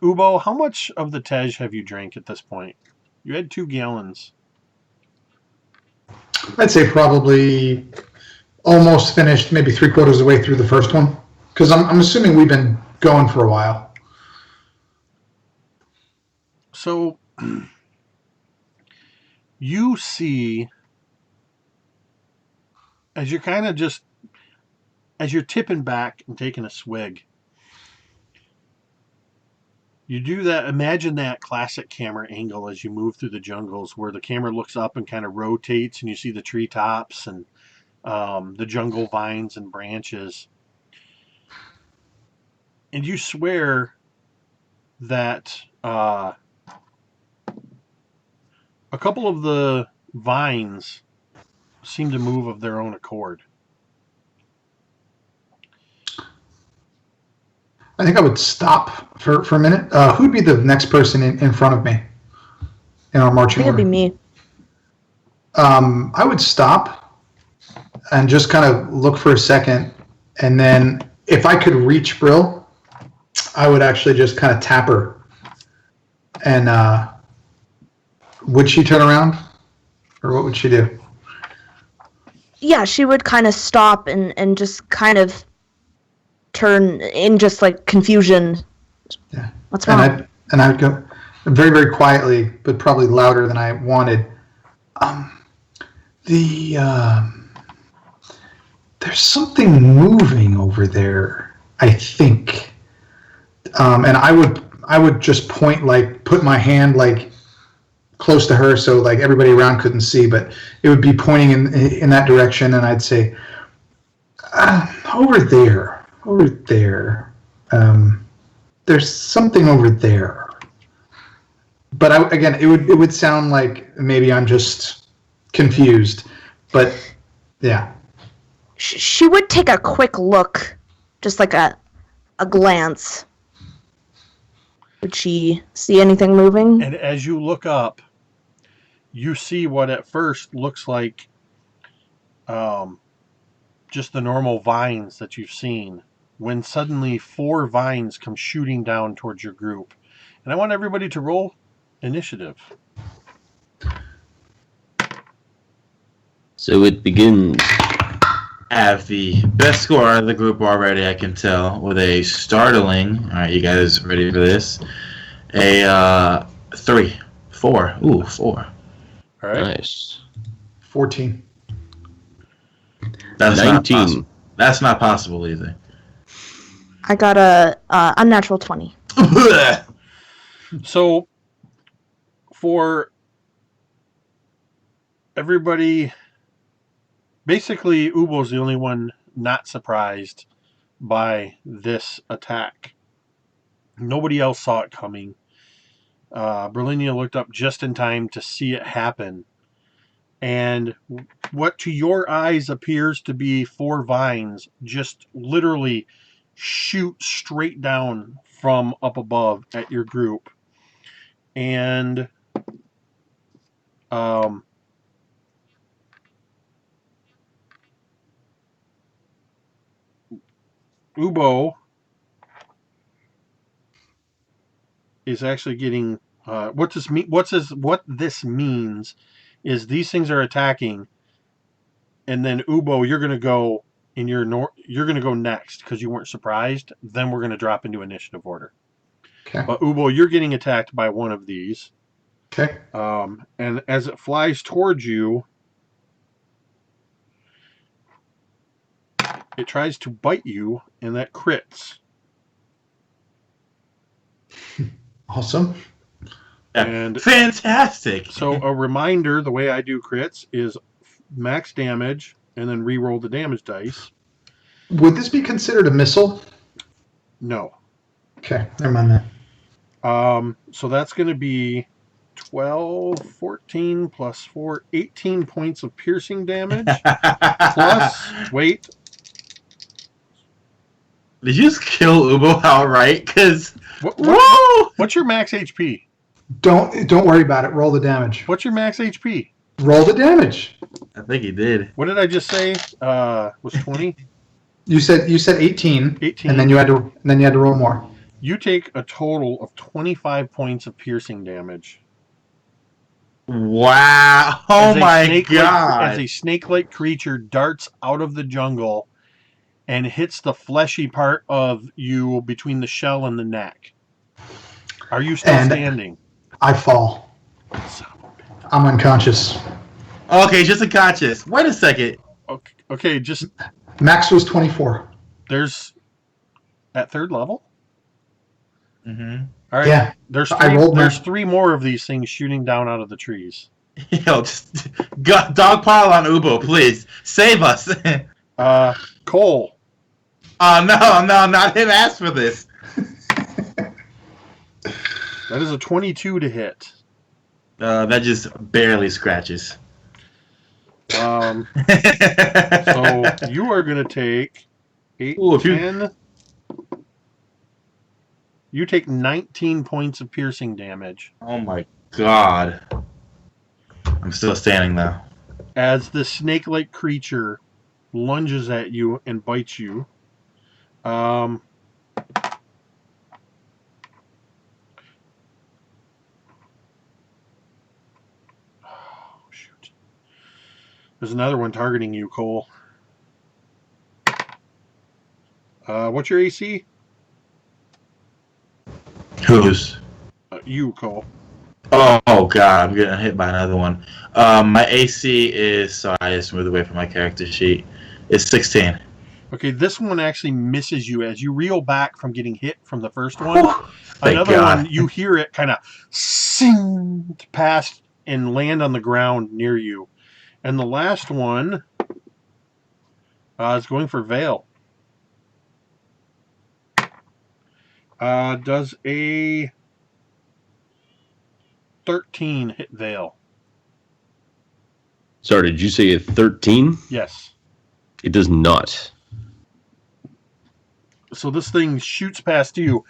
Ubo, how much of the Tej have you drank at this point? You had 2 gallons.
I'd say probably almost finished, maybe 3/4 of the way through the first one, because I'm assuming we've been going for a while.
So you see, as you're kind of just, as you're tipping back and taking a swig, you do that. Imagine that classic camera angle as you move through the jungles where the camera looks up and kind of rotates and you see the treetops and the jungle vines and branches. And you swear that a couple of the vines seem to move of their own accord.
I think I would stop for a minute. Who'd be the next person in front of me in our
I
marching
think it'd
order?
be me.
I would stop and just kind of look for a second, and then if I could reach Brill, I would actually just kind of tap her. And would she turn around, or what would she do?
Yeah, she would kind of stop and just kind of turn in just like confusion.
Yeah.
What's wrong?
And I'd go very, very quietly, but probably louder than I wanted. There's something moving over there, I think. And I would just point, like, put my hand like close to her so like everybody around couldn't see, but it would be pointing in that direction, and I'd say, over there. There's something over there. But again, it would sound like maybe I'm just confused. But yeah.
She would take a quick look, just like a glance. Would she see anything moving?
And as you look up, you see what at first looks like just the normal vines that you've seen, when suddenly 4 vines come shooting down towards your group. And I want everybody to roll initiative.
So it begins.
Have the best score out of the group already, I can tell, with a startling. All right, you guys ready for this? A 3, 4. Ooh, 4.
All right.
Nice.
14.
That's
19.
not possible. That's not possible either.
I got a unnatural 20.
So for everybody, basically Ubo's the only one not surprised by this attack. Nobody else saw it coming. Berlinia looked up just in time to see it happen. And what to your eyes appears to be 4 vines just literally shoot straight down from up above at your group. And Ubo is actually getting what this means is these things are attacking, and then Ubo, you're gonna go you're gonna go next because you weren't surprised. Then we're gonna drop into initiative order.
Okay.
But Ubo, you're getting attacked by one of these.
Okay.
And as it flies towards you, it tries to bite you, and that crits.
Awesome.
And
fantastic.
so a reminder, the way I do crits is max damage and then re-roll the damage dice.
Would this be considered a missile?
No.
Okay, never mind that.
So that's going to be 12, 14 plus 4, 18 points of piercing damage. Plus, wait.
Did you just kill Ubo outright? Because
What's your max HP?
Don't worry about it. Roll the damage.
What's your max HP?
Roll the damage.
I think he did.
What did I just say? Was 20?
You said 18.
18.
And then you had to roll more.
You take a total of 25 points of piercing damage.
Wow! Oh my god!
As a snake-like creature darts out of the jungle and hits the fleshy part of you between the shell and the neck. Are you still standing?
I fall. I'm unconscious.
Okay, just unconscious. Wait a second.
Okay, just...
Max was 24.
There's... At third level?
Mm-hmm.
All right.
Yeah.
There's three more of these things shooting down out of the trees.
Yo, just dogpile on Ubo, please. Save us.
Cole.
Oh, no, not him asked for this.
That is a 22 to hit.
That just barely scratches.
So you are going to take 8,
Ooh,
10... You take 19 points of piercing damage.
Oh my god. I'm still standing though.
As the snake-like creature lunges at you and bites you. Oh, shoot. There's another one targeting you, Cole. What's your AC?
Who's?
You, Cole.
Oh god, I'm getting hit by another one. My AC is, so I just moved away from my character sheet. It's 16.
Okay, this one actually misses you as you reel back from getting hit from the first one.
Thank
Another
God.
one, you hear it kind of sing past and land on the ground near you. And the last one is going for Vale. Does a 13 hit Vale?
Sorry, did you say a 13?
Yes.
It does not.
So this thing shoots past you.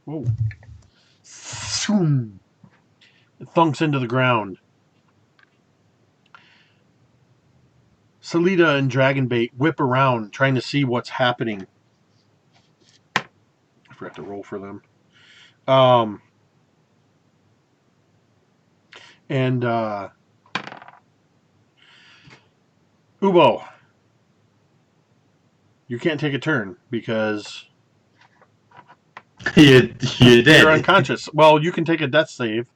Whoa. It thunks into the ground. Salida and Dragonbait whip around, trying to see what's happening. I forgot to roll for them. Ubo, you can't take a turn because
you did.
you're unconscious. Well, you can take a death save.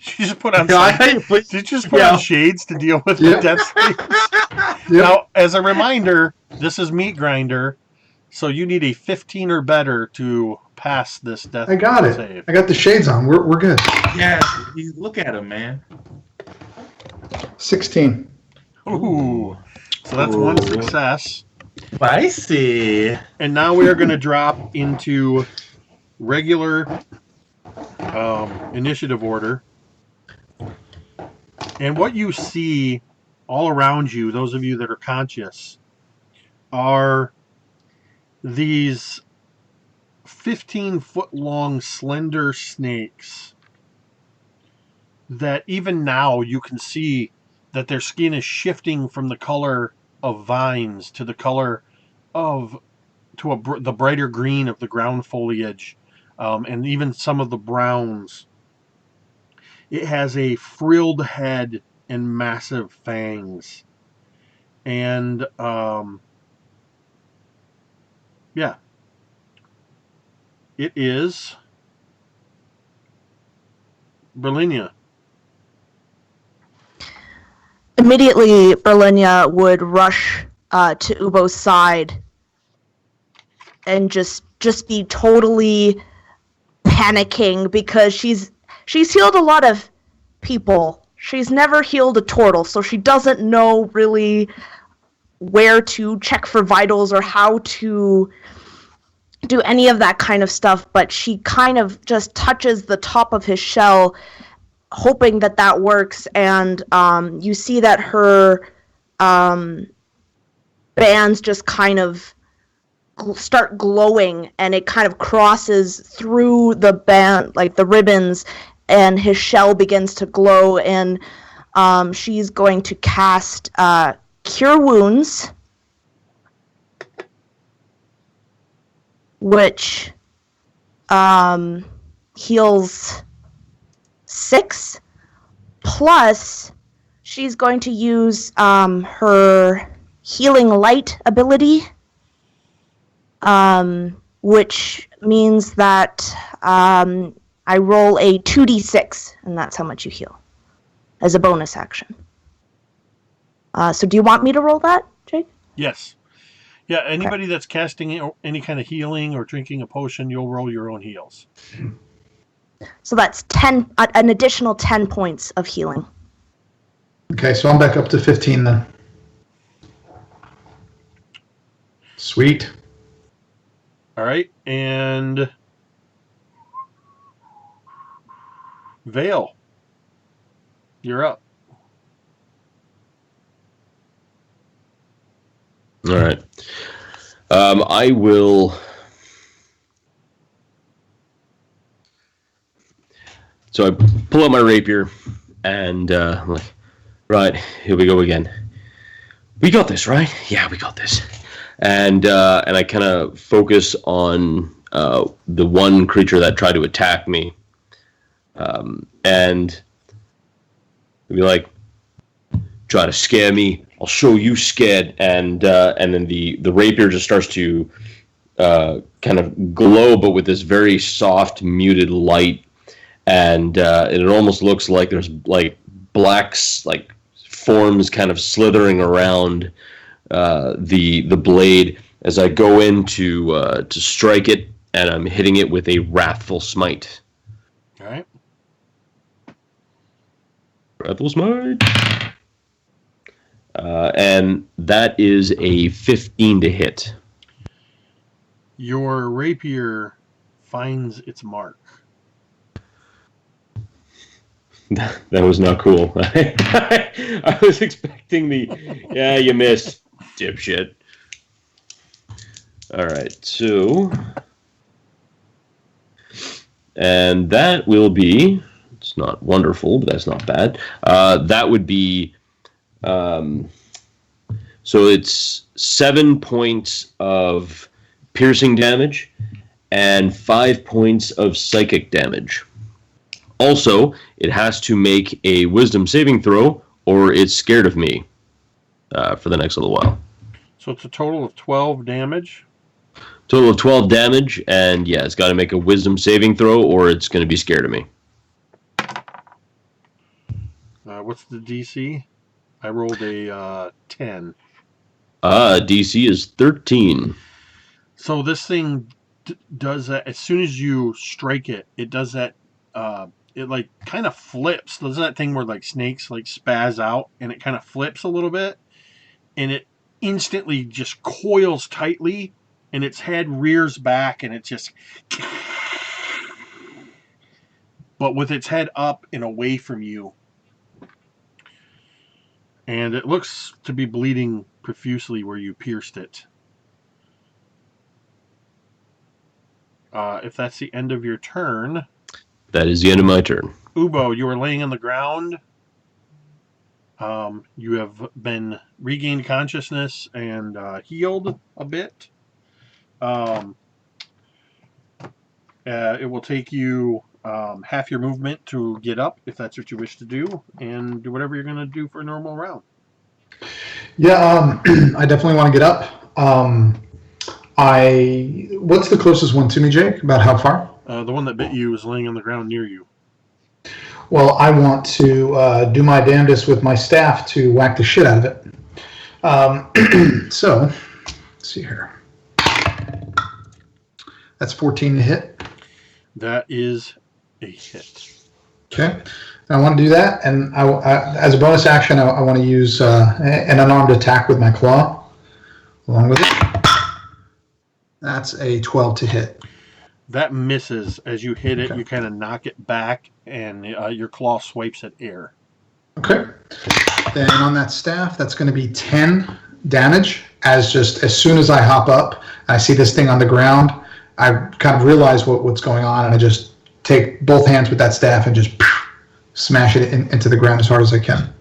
You just put on. Did you just put on shades to deal with the death saves? Now, as a reminder, this is Meat Grinder, so you need a 15 or better to pass this death save.
I got it. I got the shades on. We're good.
Yeah, look at him, man.
16.
Ooh. So that's one success.
Spicy.
And now we are going to drop into regular initiative order. And what you see all around you, those of you that are conscious, are these 15-foot-long slender snakes that even now you can see that their skin is shifting from the color of vines to the color of the brighter green of the ground foliage, and even some of the browns. It has a frilled head and massive fangs. And, yeah. It is Berlinia.
immediately Berlinia would rush to Ubo's side and just be totally panicking because she's healed a lot of people. She's never healed a turtle, so she doesn't know really where to check for vitals or how to do any of that kind of stuff, but she kind of just touches the top of his shell, hoping that that works, and you see that her bands just kind of start glowing, and it kind of crosses through the band, like the ribbons, and his shell begins to glow, and she's going to cast Cure Wounds, which heals 6, plus she's going to use her Healing Light ability, which means that I roll a 2d6, and that's how much you heal, as a bonus action. So do you want me to roll that, Jake?
Yes. Yeah, anybody that's casting any kind of healing or drinking a potion, you'll roll your own heals.
So that's 10, an additional 10 points of healing.
Okay, so I'm back up to 15 then. Sweet.
All right, and Vale, you're up.
All right. I will. So I pull out my rapier, and like, right, here we go again. We got this, right? Yeah, we got this. And I kind of focus on the one creature that tried to attack me, and be like, try to scare me. I'll show you scared, and then the rapier just starts to kind of glow, but with this very soft, muted light, and it almost looks like there's like black like forms kind of slithering around the blade as I go in to strike it, and I'm hitting it with a wrathful smite.
All right.
Wrathful smite. And that is a 15 to hit.
Your rapier finds its mark.
That was not cool. I was expecting yeah, you missed, dipshit. All right, so, and that will be, it's not wonderful, but that's not bad. That would be, so it's 7 points of piercing damage and 5 points of psychic damage. Also, it has to make a wisdom saving throw, or it's scared of me for the next little while.
So it's a total of 12 damage.
Total of 12 damage, and yeah, it's got to make a wisdom saving throw, or it's going to be scared of me.
What's the DC? I rolled a 10.
DC is 13.
So this thing does that as soon as you strike it. It does that. It like kind of flips. Does that thing where like snakes like spaz out, and it kind of flips a little bit, and it instantly just coils tightly, and its head rears back, and it just. But with its head up and away from you. And it looks to be bleeding profusely where you pierced it. If that's the end of your turn...
That is the end of my turn.
Ubo, you are laying on the ground. You have been regained consciousness and healed a bit. It will take you half your movement to get up, if that's what you wish to do, and do whatever you're going to do for a normal round.
Yeah, I definitely want to get up. What's the closest one to me, Jake? About how far?
The one that bit you is laying on the ground near you.
Well, I want to do my damnedest with my staff to whack the shit out of it. So, let's see here. That's 14 to hit.
That is a hit.
Okay. I want to do that, and as a bonus action, I want to use an unarmed attack with my claw along with it. That's a 12 to hit.
That misses. As you hit it,
Okay.
you kind of knock it back, and your claw swipes at air.
Okay. Then on that staff, that's going to be 10 damage. As soon as I hop up, I see this thing on the ground, I kind of realize what's going on, and I just take both hands with that staff and just smash it into the ground as hard as I can.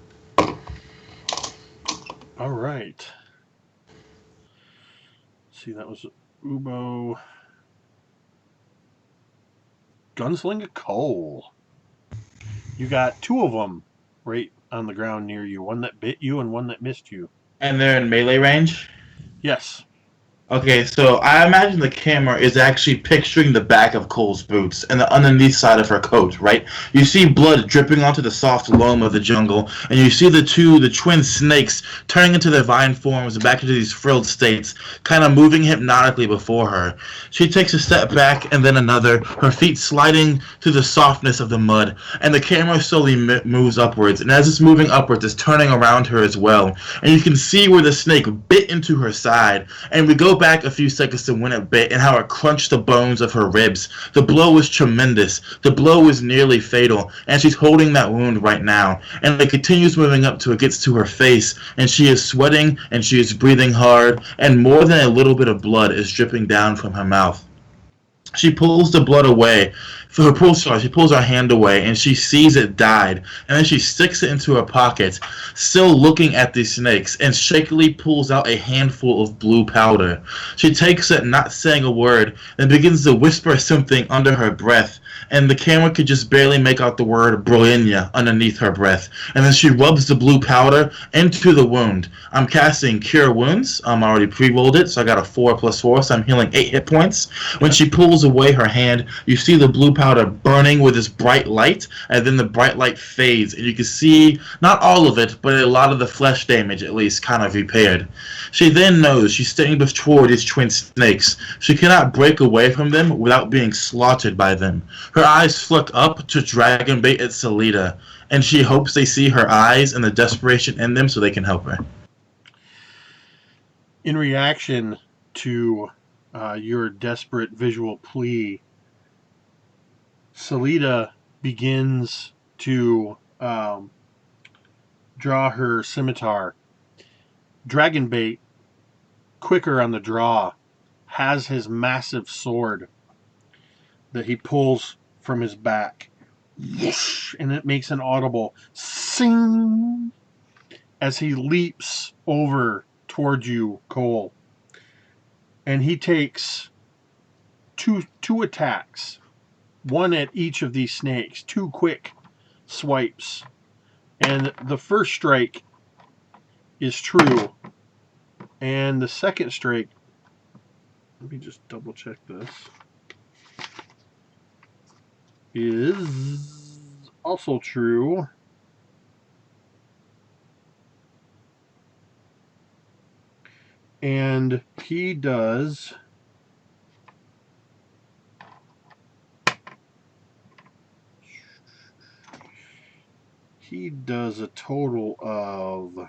All right. See, that was Ubo. Gunslinger Cole. You got two of them right on the ground near you. One that bit you and one that missed you.
And they're in melee range?
Yes.
Okay, so I imagine the camera is actually picturing the back of Cole's boots and the underneath side of her coat, right? You see blood dripping onto the soft loam of the jungle, and you see the twin snakes turning into their vine forms back into these frilled states, kind of moving hypnotically before her. She takes a step back and then another, her feet sliding through the softness of the mud, and the camera slowly moves upwards, and as it's moving upwards, it's turning around her as well. And you can see where the snake bit into her side, and we go back a few seconds to when it bit and how it crunched the bones of her ribs. The blow was tremendous. The blow was nearly fatal, and she's holding that wound right now. And it continues moving up till it gets to her face, and she is sweating and she is breathing hard, and more than a little bit of blood is dripping down from her mouth. She pulls the blood away. She pulls her hand away, and she sees it died. And then she sticks it into her pocket, still looking at these snakes, and shakily pulls out a handful of blue powder. She takes it, not saying a word, and begins to whisper something under her breath. And the camera could just barely make out the word Broinya underneath her breath. And then she rubs the blue powder into the wound. I'm casting Cure Wounds. I already pre-rolled it, so I got a 4+4, so I'm healing 8 hit points. When she pulls away her hand, you see the blue powder burning with this bright light, and then the bright light fades, and you can see, not all of it, but a lot of the flesh damage, at least, kind of repaired. She then knows she's staying toward these twin snakes. She cannot break away from them without being slaughtered by them. Her eyes flick up to dragon bait at Salida, and she hopes they see her eyes and the desperation in them so they can help her.
In reaction to your desperate visual plea, Salida begins to draw her scimitar. Dragonbait, quicker on the draw, has his massive sword that he pulls from his back. Whoosh, and it makes an audible sing as he leaps over towards you, Cole. And he takes two attacks, one at each of these snakes, 2 quick swipes. And the first strike is true. And the second strike, let me just double check this, is also true. And he does a total of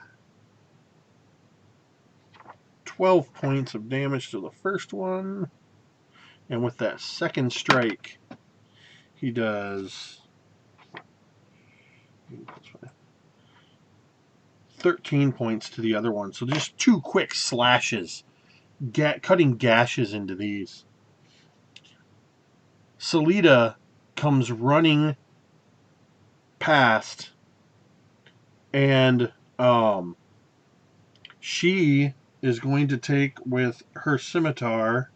12 points of damage to the first one. And with that second strike, he does 13 points to the other one. So just 2 quick slashes, cutting gashes into these. Salida comes running past, and she is going to take with her scimitar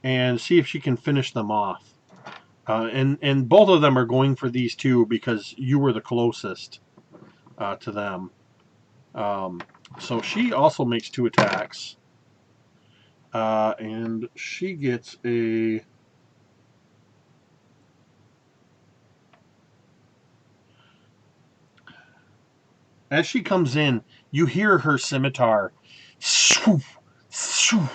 and see if she can finish them off. And both of them are going for these two because you were the closest to them. So she also makes 2 attacks. And she gets a As she comes in, you hear her scimitar, swoof, swoof,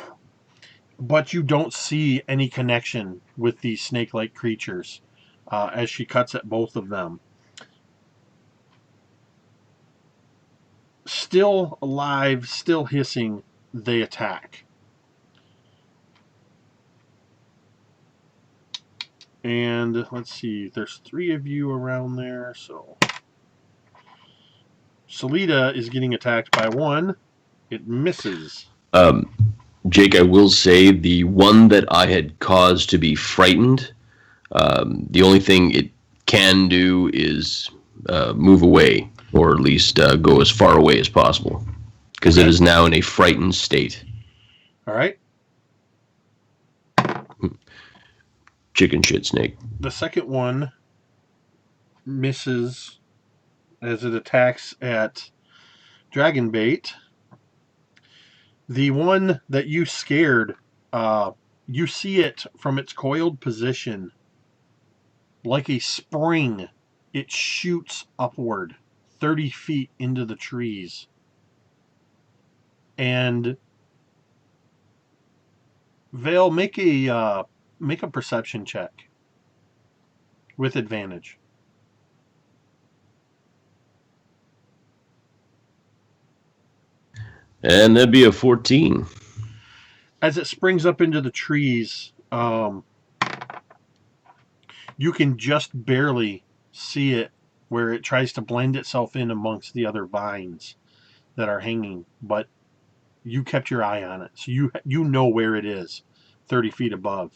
but you don't see any connection with these snake-like creatures as she cuts at both of them. Still alive, still hissing, they attack. And let's see, there's 3 of you around there, so Salida is getting attacked by 1. It misses.
Jake, I will say the one that I had caused to be frightened, the only thing it can do is move away, or at least go as far away as possible, because it is now in a frightened state.
All right.
Chicken shit snake.
The second one misses as it attacks at Dragonbait. The one that you scared, you see it from its coiled position. Like a spring, it shoots upward 30 feet into the trees. And Vale, make a perception check with advantage.
And that'd be a 14.
As it springs up into the trees, you can just barely see it where it tries to blend itself in amongst the other vines that are hanging, but you kept your eye on it, so you know where it is, 30 feet above.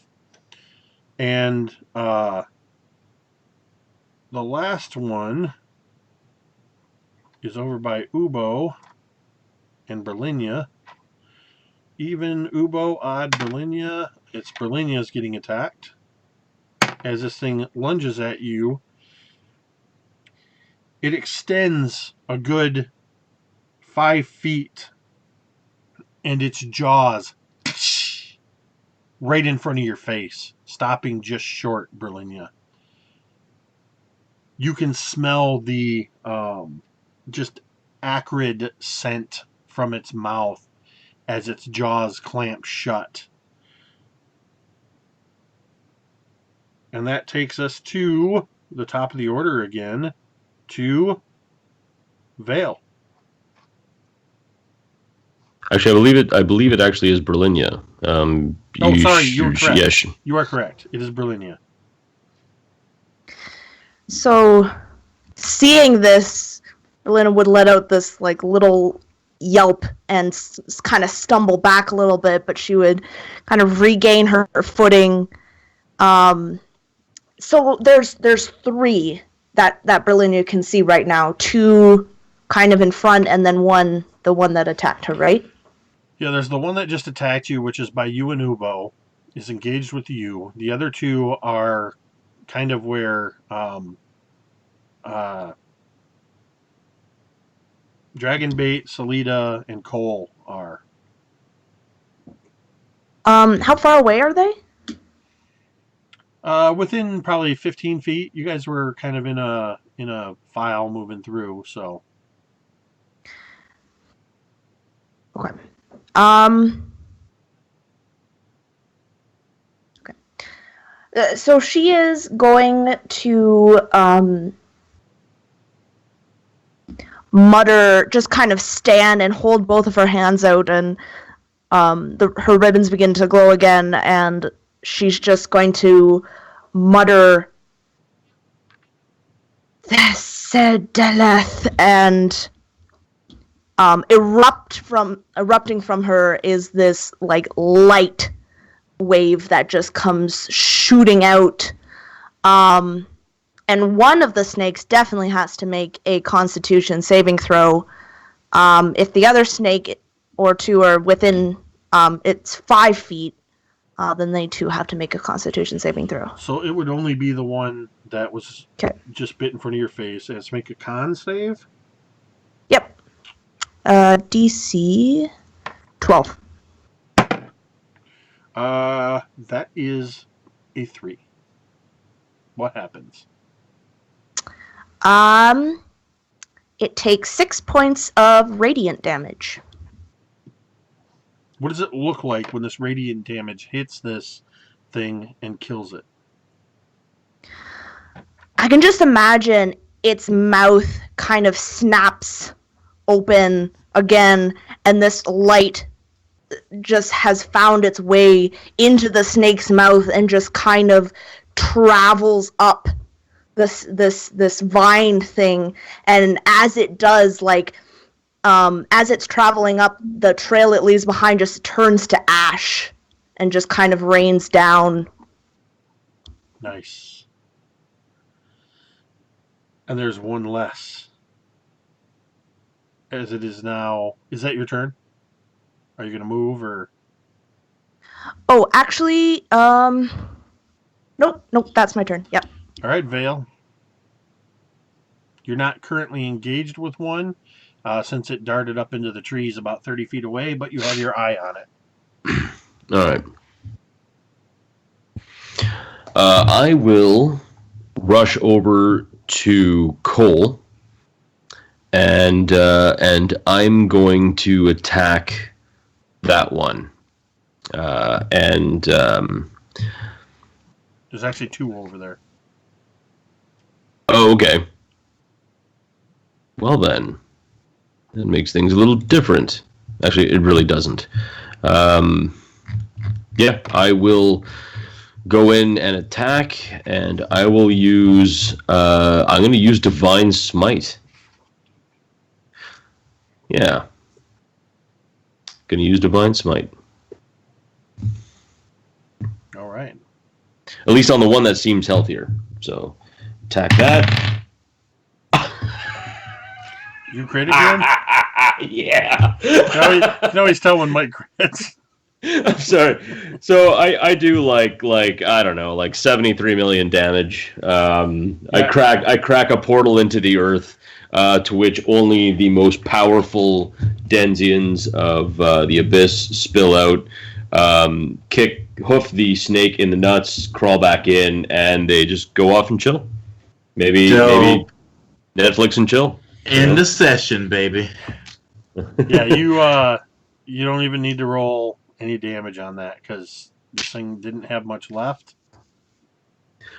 And the last one is over by Ubo and Berlinia. Even Ubo, odd Berlinia. It's Berlinia's getting attacked. As this thing lunges at you, it extends a good 5 feet, and its jaws right in front of your face, stopping just short, Berlinia. You can smell the just acrid scent from its mouth as its jaws clamp shut. And that takes us to the top of the order again, to Vale.
Actually, I believe it actually is Berlinia.
Sorry, you were correct. Yes. You are correct. It is Berlinia.
So, seeing this, Berlina would let out this like little yelp and kind of stumble back a little bit, but she would kind of regain her footing. So there's 3 that Berlinia can see right now. 2 kind of in front, and then the one that attacked her, right?
Yeah, there's the one that just attacked you, which is by you and Ubo, is engaged with you. The other 2 are kind of where Dragonbait, Salida, and Cole are.
How far away are they?
Within probably 15 feet. You guys were kind of in a file moving through, so.
Okay. Okay. So she is going to mutter, just kind of stand and hold both of her hands out, and her ribbons begin to glow again, and she's just going to mutter, "Thessedaleth," and erupting from her is this like light wave that just comes shooting out. And one of the snakes definitely has to make a Constitution saving throw. If the other snake or 2 are within it's 5 feet, then they too have to make a Constitution saving throw.
So it would only be the one that was just bit in front of your face. It has to make a con save?
Yep. DC 12.
That is a 3. What happens?
it takes 6 points of radiant damage.
What does it look like when this radiant damage hits this thing and kills it?
I can just imagine its mouth kind of snaps open again, and this light just has found its way into the snake's mouth and just kind of travels up this vine thing. And as it does, like, as it's traveling up, the trail it leaves behind just turns to ash and just kind of rains down.
Nice. And there's one less. As it is now. Is that your turn? Are you going to move or?
Oh, actually, nope, that's my turn. Yep.
All right, Vale. You're not currently engaged with one, since it darted up into the trees about 30 feet away, but you have your eye on it.
All right. I will rush over to Cole, and I'm going to attack that one.
There's actually two over there.
Oh, okay. Well then, that makes things a little different. Actually, it really doesn't. Yeah, I will go in and attack, and I will use. I'm going to use Divine Smite. Yeah, going to use Divine Smite.
All right.
At least on the one that seems healthier. So, attack that.
You crit again?
Yeah.
You can always tell when Mike crits.
I'm sorry. So I do like I don't know, like 73 million damage. I crack a portal into the earth, to which only the most powerful denizens of the abyss spill out. Hoof the snake in the nuts, crawl back in, and they just go off and chill. Maybe Netflix and chill.
End the session, baby.
Yeah, you don't even need to roll any damage on that because this thing didn't have much left.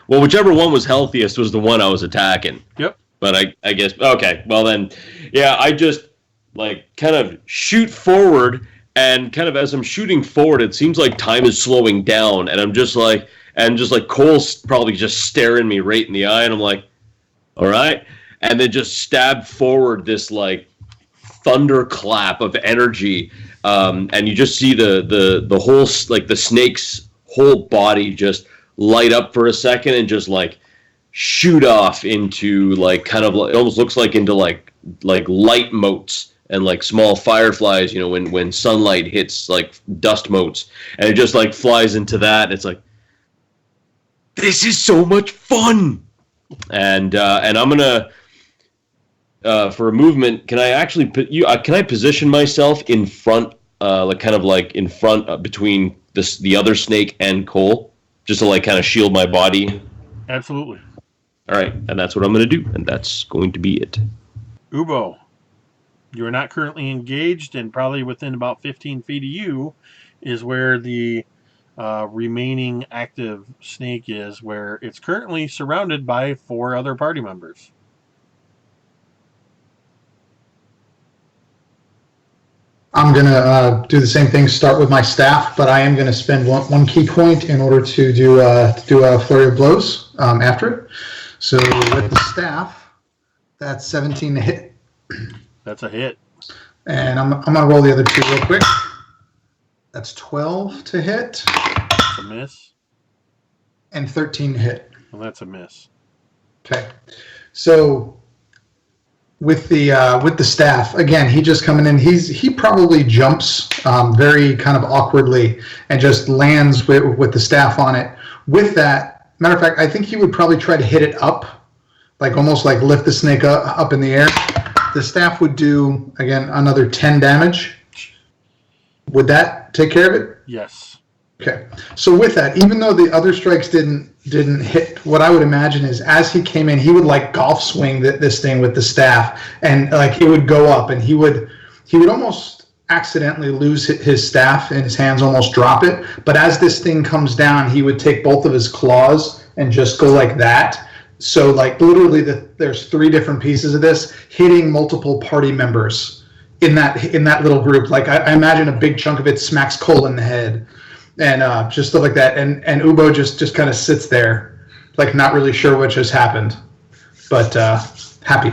Well, whichever one was healthiest was the one I was attacking.
Yep.
But I guess, okay, well then, yeah, I just, like, kind of shoot forward, and kind of as I'm shooting forward, it seems like time is slowing down, and I'm just like, Cole's probably just staring me right in the eye, and I'm like, all right, and then just stab forward this, like, thunderclap of energy, and you just see the whole, like, the snake's whole body just light up for a second and just, like, shoot off into, like, kind of, it almost looks like into, like light motes and, like, small fireflies, you know, when sunlight hits, like, dust motes, and it just, like, flies into that, and it's like, this is so much fun! And I'm gonna, for a movement, can I actually can I position myself in front, like kind of like in front between the other snake and Cole, just to like kind of shield my body?
Absolutely.
All right, and that's what I'm going to do, and that's going to be it.
Ubo, you are not currently engaged, and probably within about 15 feet of you is where the remaining active snake is, where it's currently surrounded by 4 other party members.
I'm going to do the same thing, start with my staff, but I am going to spend one key point in order to do a flurry of blows after it. So with the staff, that's 17 to hit.
That's a hit.
And I'm going to roll the other 2 real quick. That's 12 to hit.
That's a miss.
And 13 to hit.
Well, that's a miss.
Okay. So with the staff, again, he just coming in, he probably jumps very kind of awkwardly and just lands with the staff on it. With that, matter of fact, I think he would probably try to hit it up, like almost like lift the snake up in the air. The staff would do, again, another 10 damage. Would that take care of it?
Yes.
Okay. So with that, even though the other strikes didn't hit, what I would imagine is as he came in, he would like golf swing this thing with the staff, and like it would go up, and he would almost accidentally lose his staff, and his hands almost drop it. But as this thing comes down, he would take both of his claws and just go like that. So like literally, there's 3 different pieces of this hitting multiple party members in that little group. Like I imagine a big chunk of it smacks Cole in the head. And just stuff like that, and Ubo just kind of sits there, like not really sure what just happened, but happy.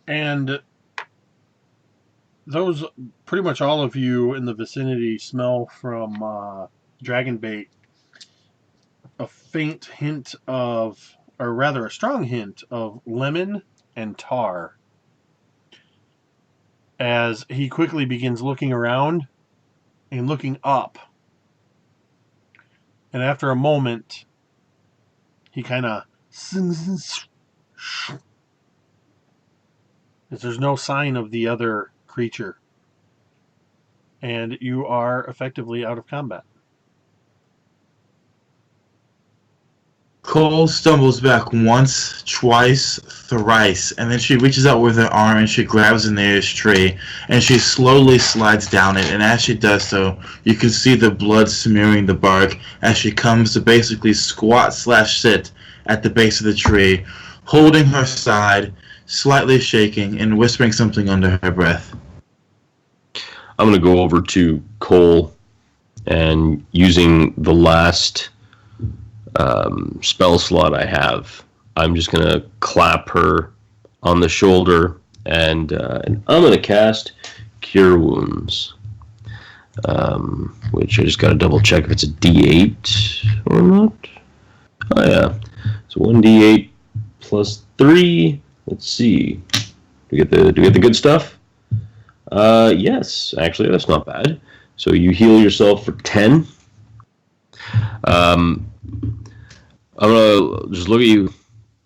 And those, pretty much all of you in the vicinity smell from dragon bait a faint hint of, or rather a strong hint of lemon and tar. As he quickly begins looking around and looking up. And after a moment, he kind of... There's no sign of the other creature. And you are effectively out of combat.
Cole stumbles back once, twice, thrice, and then she reaches out with her arm and she grabs the nearest tree, and she slowly slides down it, and as she does so, you can see the blood smearing the bark as she comes to basically squat/sit at the base of the tree, holding her side, slightly shaking, and whispering something under her breath.
I'm going to go over to Cole, and using the last spell slot I have, I'm just going to clap her on the shoulder, and I'm going to cast Cure Wounds, which I just got to double check if it's a D8 or not. Oh yeah, so 1D8 plus 3. Let's see. Do we get the good stuff? Yes, actually that's not bad. So you heal yourself for 10. I'm gonna just look at you.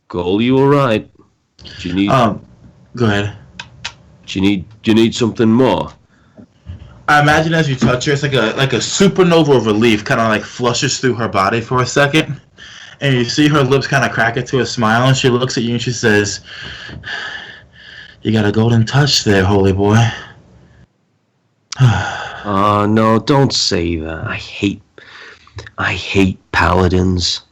Cole, you all right? Do you need?
Go ahead.
Do you need something more?
I imagine as you touch her, it's like a supernova of relief, kind of like flushes through her body for a second, and you see her lips kind of crack into a smile, and she looks at you and she says, "You got a golden touch there, holy boy."
No, don't say that. I hate paladins.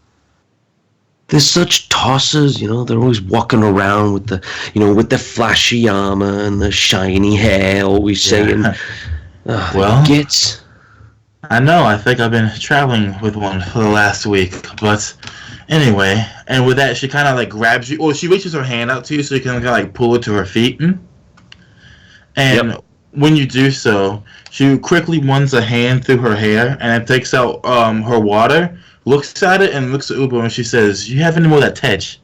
They're such tossers, they're always walking around with the flashy armor and the shiny hair, always saying,
well,
gits.
I know, I think I've been traveling with one for the last week, but anyway, and with that, she kind of like grabs you, or she reaches her hand out to you so you can kind of like pull her to her feet, and when you do so, she quickly runs a hand through her hair, and it takes out her water, looks at it, and looks at Ubo, and she says, "You have any more of that tetch?"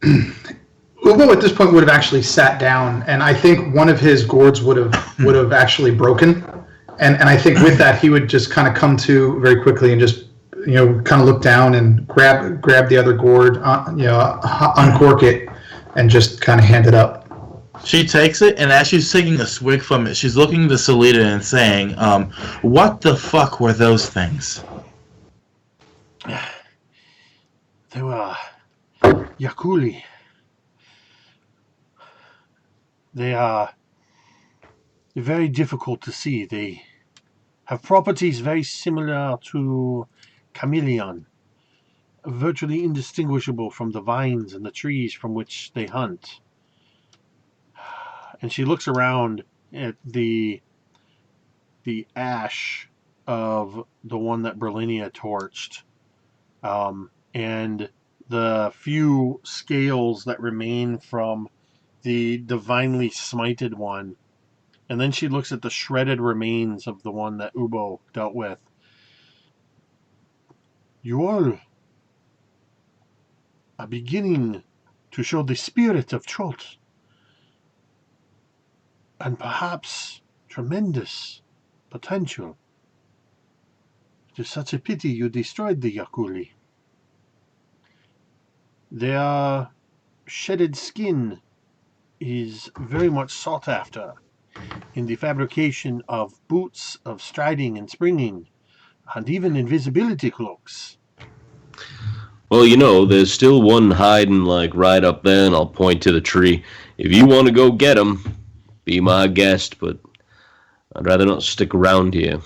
Ubo at this point would have actually sat down, and I think one of his gourds would have actually broken, and I think with that he would just kind of come to very quickly and just kind of look down and grab the other gourd, uncork it, and just kind of hand it up.
She takes it, and as she's taking a swig from it, she's looking to Salida and saying, "What the fuck were those things?"
They were Yakuli. They are very difficult to see. They have properties very similar to chameleon, virtually indistinguishable from the vines and the trees from which they hunt. And she looks around at the ash of the one that Berlinia torched, and the few scales that remain from the divinely smited one. And then she looks at the shredded remains of the one that Ubo dealt with. You all are beginning to show the spirit of Chult, and perhaps tremendous potential. It is such a pity you destroyed the Yakuli. Their shedded skin is very much sought after in the fabrication of boots of striding and springing, and even invisibility cloaks.
Well, there's still one hiding like right up there, and I'll point to the tree. If you want to go get him, be my guest, but I'd rather not stick around here.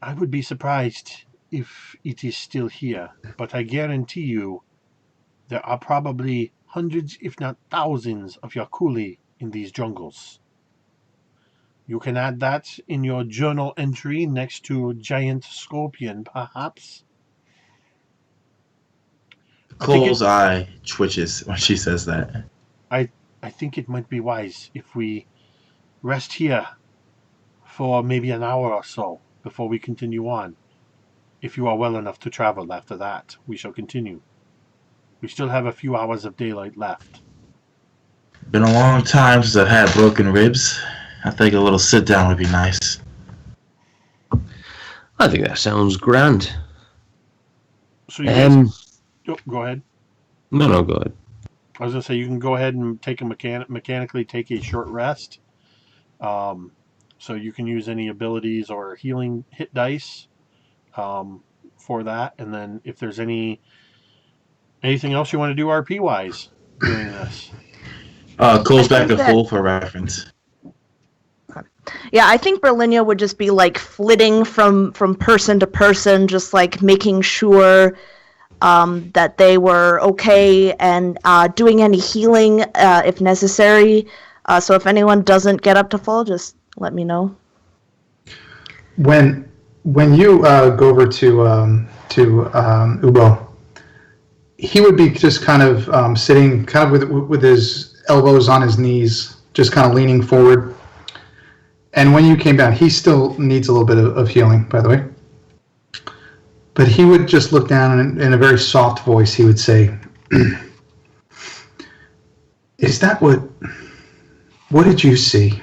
I would be surprised if it is still here, but I guarantee you there are probably hundreds, if not thousands, of Yakuli in these jungles. You can add that in your journal entry next to giant scorpion, perhaps.
Cole's eye twitches when she says that.
I think it might be wise if we rest here for maybe an hour or so before we continue on. If you are well enough to travel after that, we shall continue. We still have a few hours of daylight left.
Been a long time since I've had broken ribs. I think a little sit down would be nice.
I think that sounds grand.
So you guys, go ahead.
No, go ahead.
I was gonna say you can go ahead and take a mechanically take a short rest. So you can use any abilities or healing hit dice for that, and then if there's anything else you want to do RP wise during this.
Cole's back to full for reference.
Yeah, I think Berlinia would just be like flitting from person to person, just like making sure that they were okay and doing any healing if necessary. So if anyone doesn't get up to full, just let me know.
When you go over to Ubo, he would be just kind of sitting, kind of with his elbows on his knees, just kind of leaning forward. And when you came down, he still needs a little bit of healing, by the way. But he would just look down and in a very soft voice, he would say, "Is that what did you see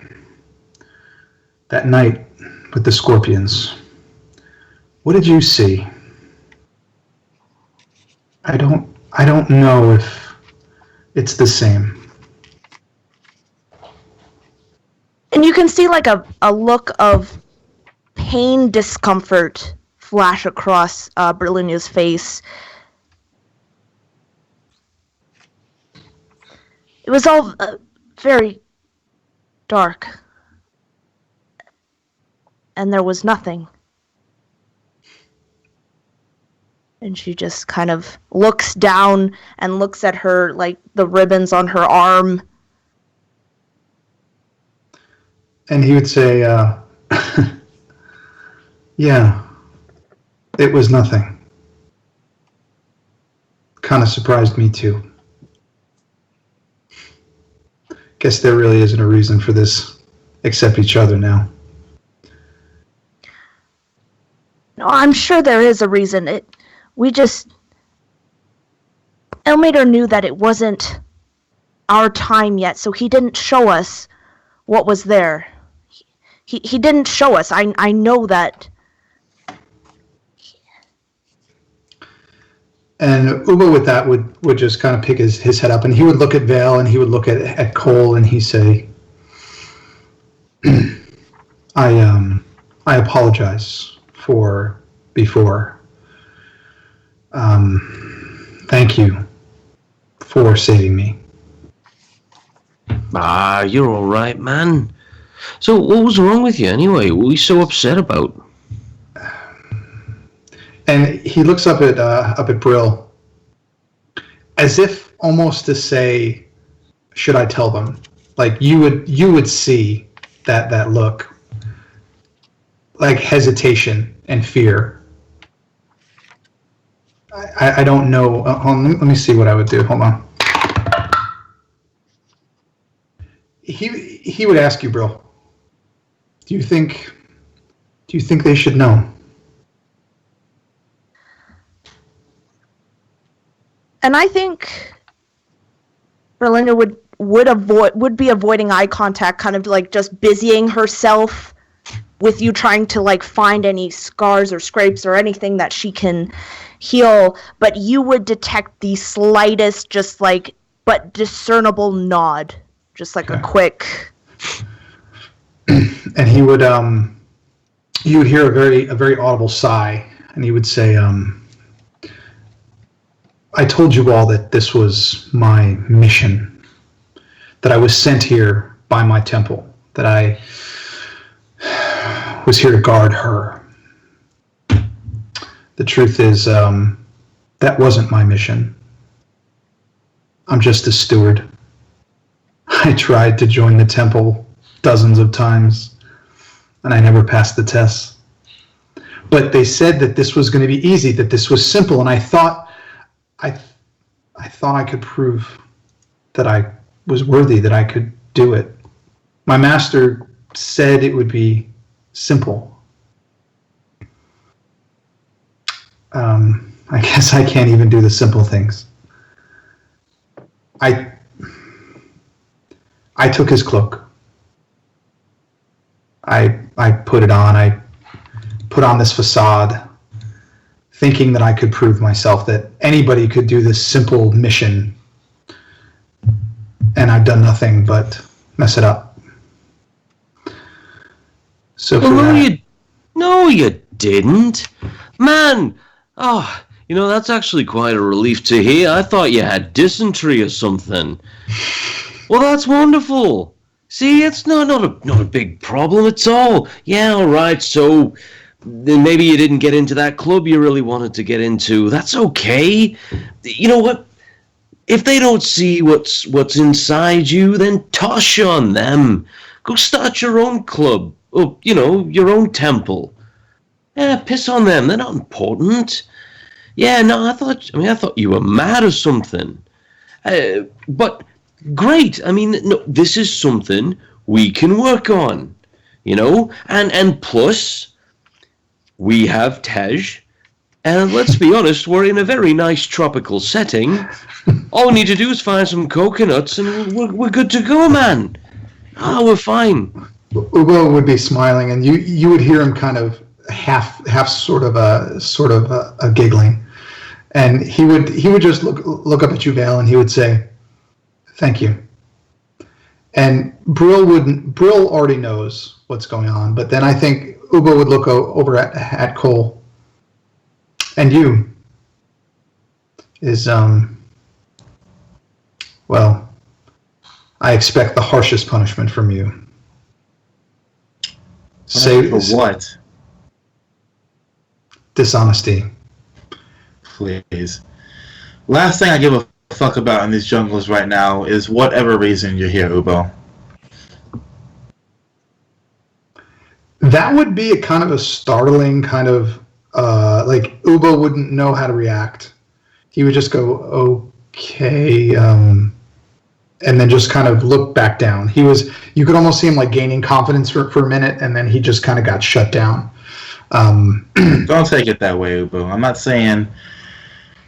that night with the scorpions? What did you see? I don't know if it's the same."
And you can see like a look of pain, discomfort flash across Berlinia's face. It was all very dark. And there was nothing. And she just kind of looks down and looks at her, like the ribbons on her arm.
And he would say, "Yeah, it was nothing. Kind of surprised me too. Guess there really isn't a reason for this, except each other now."
No, I'm sure there is a reason. Elmater knew that it wasn't our time yet, so he didn't show us what was there. He didn't show us. I know that.
And Ubo with that would just kind of pick his head up, and he would look at Vale, and he would look at Cole, and he'd say, I apologize for before. Thank you for saving me."
You're all right, man. So what was wrong with you anyway? What were you so upset about?
And he looks up at Brill, as if almost to say, "Should I tell them?" Like you would see that look, like hesitation and fear. I don't know. Hold on, let me see what I would do. Hold on. He would ask you, Brill, do you think they should know?
And I think Berlinda would be avoiding eye contact, kind of like just busying herself with you, trying to like find any scars or scrapes or anything that she can heal. But you would detect the slightest just like but discernible nod, just like a quick.
And he would, you would hear a very audible sigh, and he would say, I told you all that this was my mission, that I was sent here by my temple, that I was here to guard her. The truth is, that wasn't my mission. I'm just a steward. I tried to join the temple dozens of times, and I never passed the tests. But they said that this was going to be easy, that this was simple, and I thought I could prove that I was worthy, that I could do it. My master said it would be simple. I guess I can't even do the simple things. I took his cloak. I put it on. I put on this facade, thinking that I could prove myself, that anybody could do this simple mission, and I've done nothing but mess it up. So for that,
No, you didn't. Man, that's actually quite a relief to hear. I thought you had dysentery or something. Well, that's wonderful. See, it's not a big problem at all. Yeah, all right, so then maybe you didn't get into that club you really wanted to get into. That's okay. You know what? If they don't see what's inside you, then tosh on them. Go start your own club. Or, your own temple. Yeah, piss on them. They're not important. Yeah, no, I thought you were mad or something. But great. No, this is something we can work on. And plus, we have Tej, and let's be honest, we're in a very nice tropical setting. All we need to do is find some coconuts, and we're good to go, man. We're fine.
Ubo would be smiling, and you would hear him kind of half sort of a giggling, and he would just look up at you, Vale, and he would say, "Thank you." And Brill already knows what's going on, but then I think Ubo would look over at Cole, and you is well, I expect the harshest punishment from you.
Say for what?
Dishonesty.
Please. Last thing I give a fuck about in these jungles right now is whatever reason you're here, Ubo.
That would be a kind of a startling kind of like Ubo wouldn't know how to react. He would just go, okay, and then just kind of look back down. You could almost see him like gaining confidence for a minute, and then he just kind of got shut down.
Don't take it that way, Ubo. I'm not saying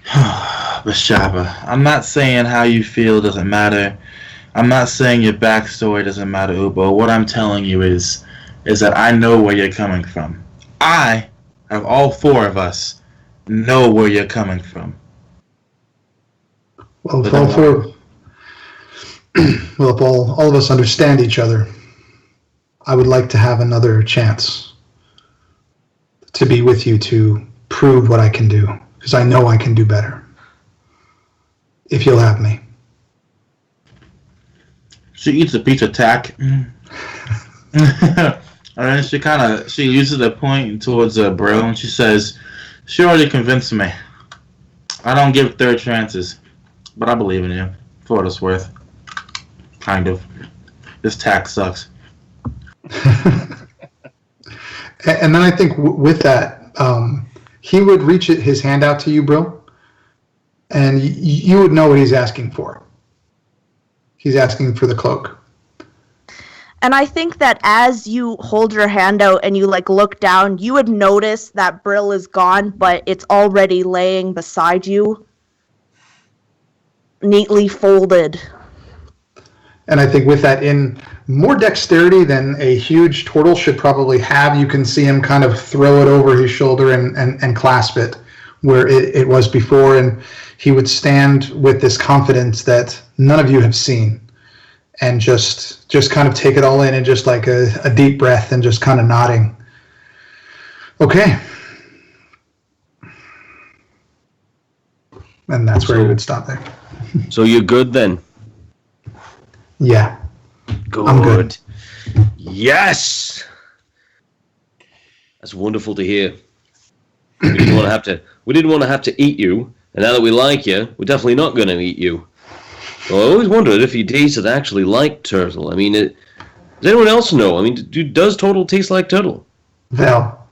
Bashaba. I'm not saying how you feel doesn't matter. I'm not saying your backstory doesn't matter, Ubo. What I'm telling you is that I know where you're coming from. I, of all four of us, know where you're coming from.
Well, if all of us understand each other, I would like to have another chance to be with you to prove what I can do, because I know I can do better. If you'll have me.
She eats a piece of tack. And she uses a point towards Brill, and she says, "She already convinced me. I don't give third chances, but I believe in you, for what it's worth. Kind of. This tack sucks."
And then I think with that, he would reach his hand out to you, Brill, and you would know what he's asking for. He's asking for the cloak.
And I think that as you hold your hand out and you look down, you would notice that Brill is gone, but it's already laying beside you, neatly folded.
And I think with that, in more dexterity than a huge turtle should probably have, you can see him kind of throw it over his shoulder and clasp it where it was before. And he would stand with this confidence that none of you have seen, and just kind of take it all in, and just like a deep breath, and just kind of nodding. Okay. And that's where he would stop there.
So you're good then?
Yeah.
Good.
I'm good.
Yes. That's wonderful to hear. We didn't want to have to eat you, and now that we like you, we're definitely not going to eat you. Well, I always wondered if you tasted actually like turtle. I mean, does anyone else know? I mean, does turtle taste like turtle?
Val.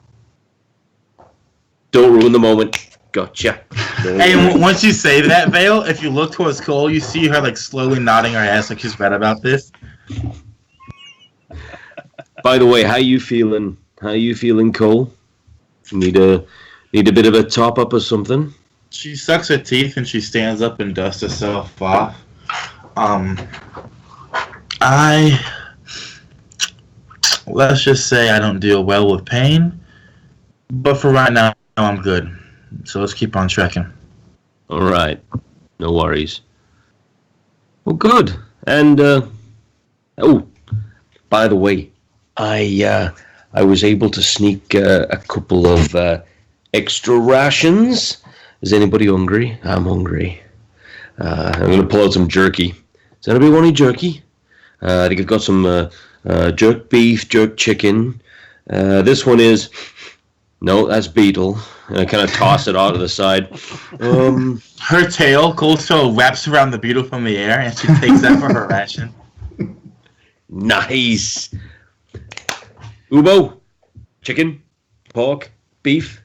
Don't ruin the moment. Gotcha.
Hey, once you say that, Vale, if you look towards Cole, you see her like slowly nodding her ass like she's read about this.
By the way, how you feeling? How you feeling, Cole? Need a bit of a top up or something?
She sucks her teeth and she stands up and dusts herself off. Let's just say I don't deal well with pain, but for right now, I'm good. So let's keep on trekking.
All right, no worries. Well, good. And by the way, I was able to sneak a couple of extra rations. Is anybody hungry? I'm hungry. I'm going to pull out some jerky. Does anybody want any jerky? I think I've got some jerk beef, jerk chicken. This one is... No, that's beetle. And I kind of toss it out to the side.
Her tail, Cold Tail, wraps around the beetle from the air, and she takes that for her ration.
Nice. Ubo, chicken, pork, beef.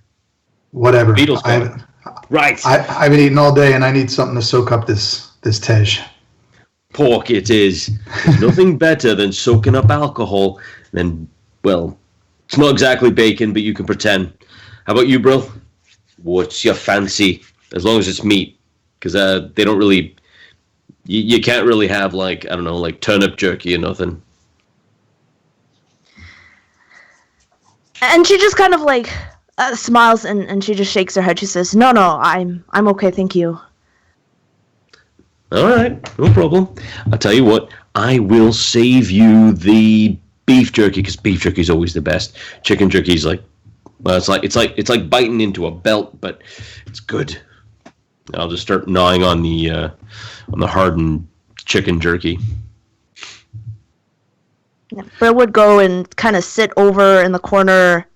Whatever.
Beetle's gone. Right.
I've been eating all day, and I need something to soak up this tej.
Pork it is. There's nothing better than soaking up alcohol than, well, it's not exactly bacon, but you can pretend. How about you, bro? What's your fancy? As long as it's meat. Because they don't really... You can't really have, like, I don't know, like turnip jerky or nothing.
And she just kind of like smiles and she just shakes her head. She says, "No, I'm okay, thank you."
All right, no problem. I'll tell you what, I will save you the beef jerky because beef jerky is always the best. Chicken jerky is like, well, it's like biting into a belt, but it's good. I'll just start gnawing on the hardened chicken jerky.
Brill would go and kind of sit over in the corner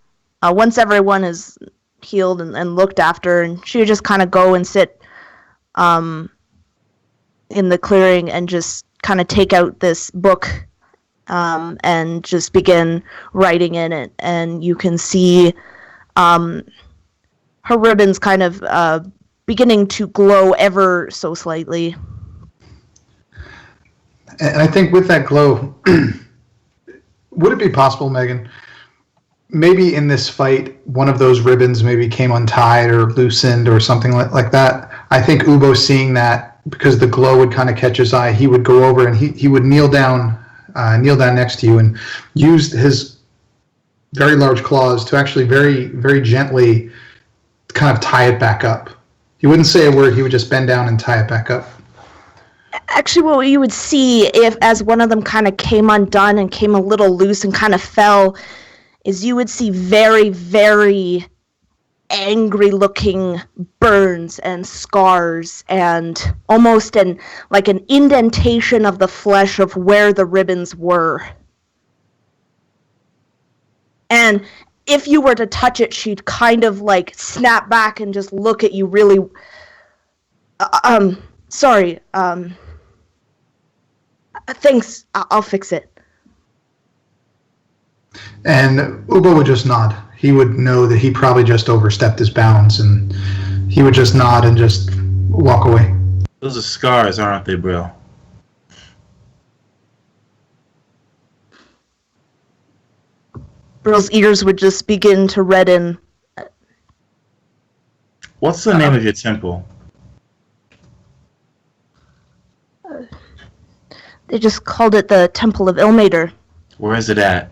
once everyone is healed and looked after, and she would just kind of go and sit in the clearing and just kind of take out this book and just begin writing in it. And you can see her ribbons kind of beginning to glow ever so slightly.
And I think with that glow, would it be possible, Megan, maybe in this fight, one of those ribbons maybe came untied or loosened or something like that? I think Ubo, seeing that, because the glow would kind of catch his eye, he would go over and he would kneel down next to you and use his very large claws to actually very, very gently kind of tie it back up. He wouldn't say a word. He would just bend down and tie it back up.
Actually, what you would see, if as one of them kind of came undone and came a little loose and kind of fell, is you would see very, very angry-looking burns and scars and almost an indentation of the flesh of where the ribbons were. And if you were to touch it, she'd kind of like snap back and just look at you really... sorry, thanks, I'll fix it.
And Ubo would just nod. He would know that he probably just overstepped his bounds, and he would just nod and just walk away.
Those are scars, aren't they, Brill?
Brill's ears would just begin to redden.
What's the name of your temple?
They just called it the Temple of Ilmater.
Where is it at?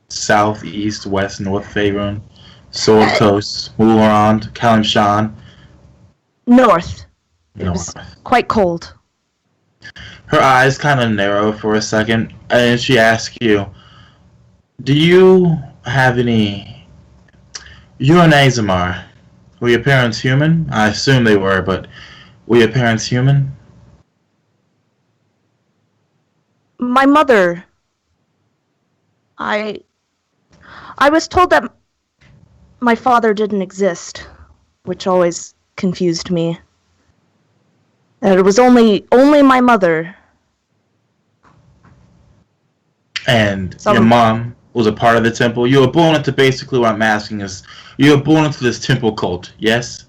South, east, west, north, Faerun. Sortos, Wulrond, Kalimshan.
North. It was
North.
quite cold.
Her eyes kind of narrow for a second, and she asks you, "Do you have any? You're an Azamar. Were your parents human? I assume they were, but were your parents human?"
My mother. I was told that my father didn't exist, which always confused me. That it was only my mother.
And your mom was a part of the temple. You were born into basically what I'm asking is, you were born into this temple cult, yes?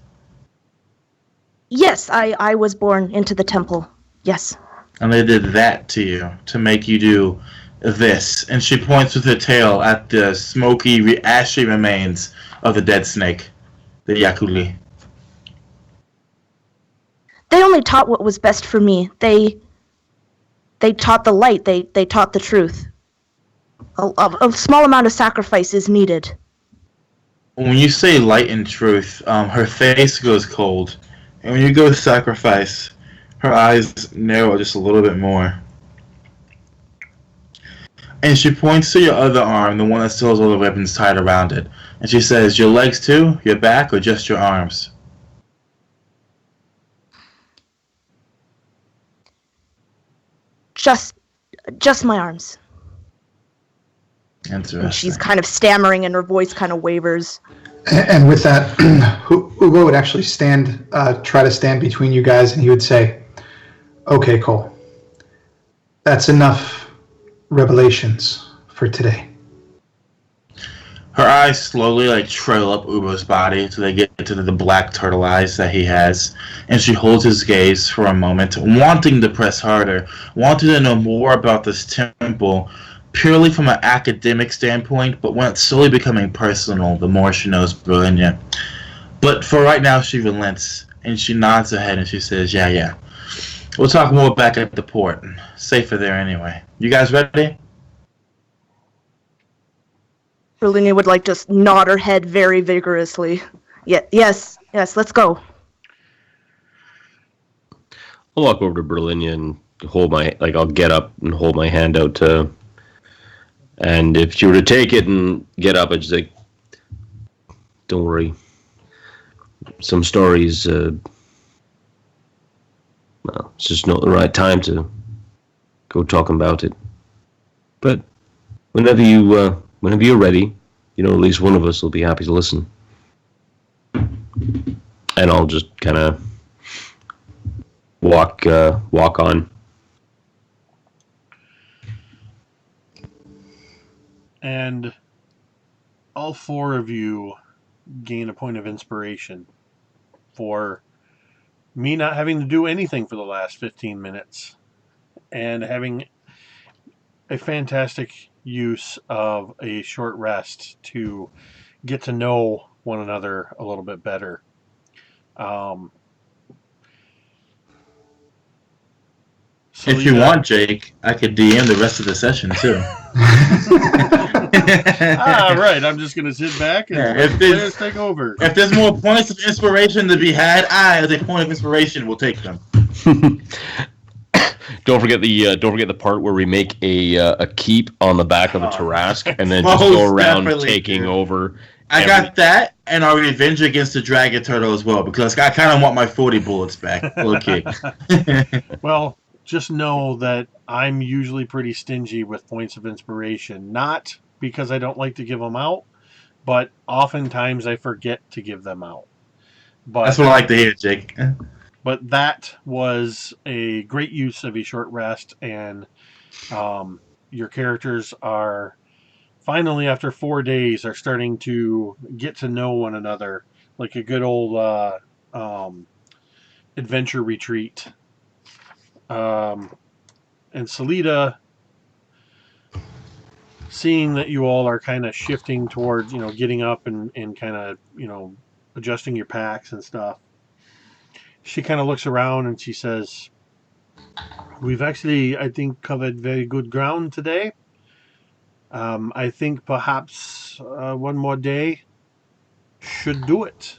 Yes, I was born into the temple. Yes.
And they did that to you to make you do this. And she points with her tail at the smoky, ashy remains of the dead snake, the Yakuli.
They only taught what was best for me. They taught the light. They taught the truth. A small amount of sacrifice is needed.
When you say light and truth, her face goes cold. And when you go sacrifice, her eyes narrow just a little bit more. And she points to your other arm, the one that still has all the weapons tied around it. And she says, "Your legs too? Your back, or just your arms?"
Just my arms.
Interesting.
And she's kind of stammering and her voice kind of wavers.
And with that, Ubo would actually try to stand between you guys, and he would say, "Okay, Cole, that's enough revelations for today."
Her eyes slowly trail up Ubo's body until they get to the black turtle eyes that he has, and she holds his gaze for a moment, wanting to press harder, wanting to know more about this temple, purely from an academic standpoint, but when it's slowly becoming personal, the more she knows Berlinia. But for right now, she relents, and she nods her head and she says, yeah. We'll talk more back at the port. Safer there anyway. You guys ready?
Berlinia would just nod her head very vigorously. Yes, let's go.
I'll walk over to Berlinia and hold I'll get up and hold my hand out to, and if she were to take it and get up, I'd just say, "Don't worry. Some stories, it's just not the right time to go talking about it. But whenever you're ready, at least one of us will be happy to listen." And I'll just kind of walk on.
And all four of you gain a point of inspiration for me not having to do anything for the last 15 minutes and having a fantastic use of a short rest to get to know one another a little bit better.
If you want, Jake, I could DM the rest of the session too.
Right. I'm just gonna sit back and let the players take over.
If there's more points of inspiration to be had, I, as a point of inspiration, will take them.
Don't forget the part where we make a keep on the back of the Tarrasque and then just go around taking over.
I got that, and our revenge against the dragon turtle as well, because I kind of want my 40 bullets back. Okay.
Well, just know that I'm usually pretty stingy with points of inspiration. Not because I don't like to give them out, but oftentimes I forget to give them out. But
that's what I like to hear, Jake.
But that was a great use of a short rest, and your characters are finally, after 4 days, are starting to get to know one another like a good old adventure retreat. And Salida, seeing that you all are kind of shifting towards, getting up and kind of, adjusting your packs and stuff, she kind of looks around and she says, "We've actually, I think, covered very good ground today. I think perhaps one more day should do it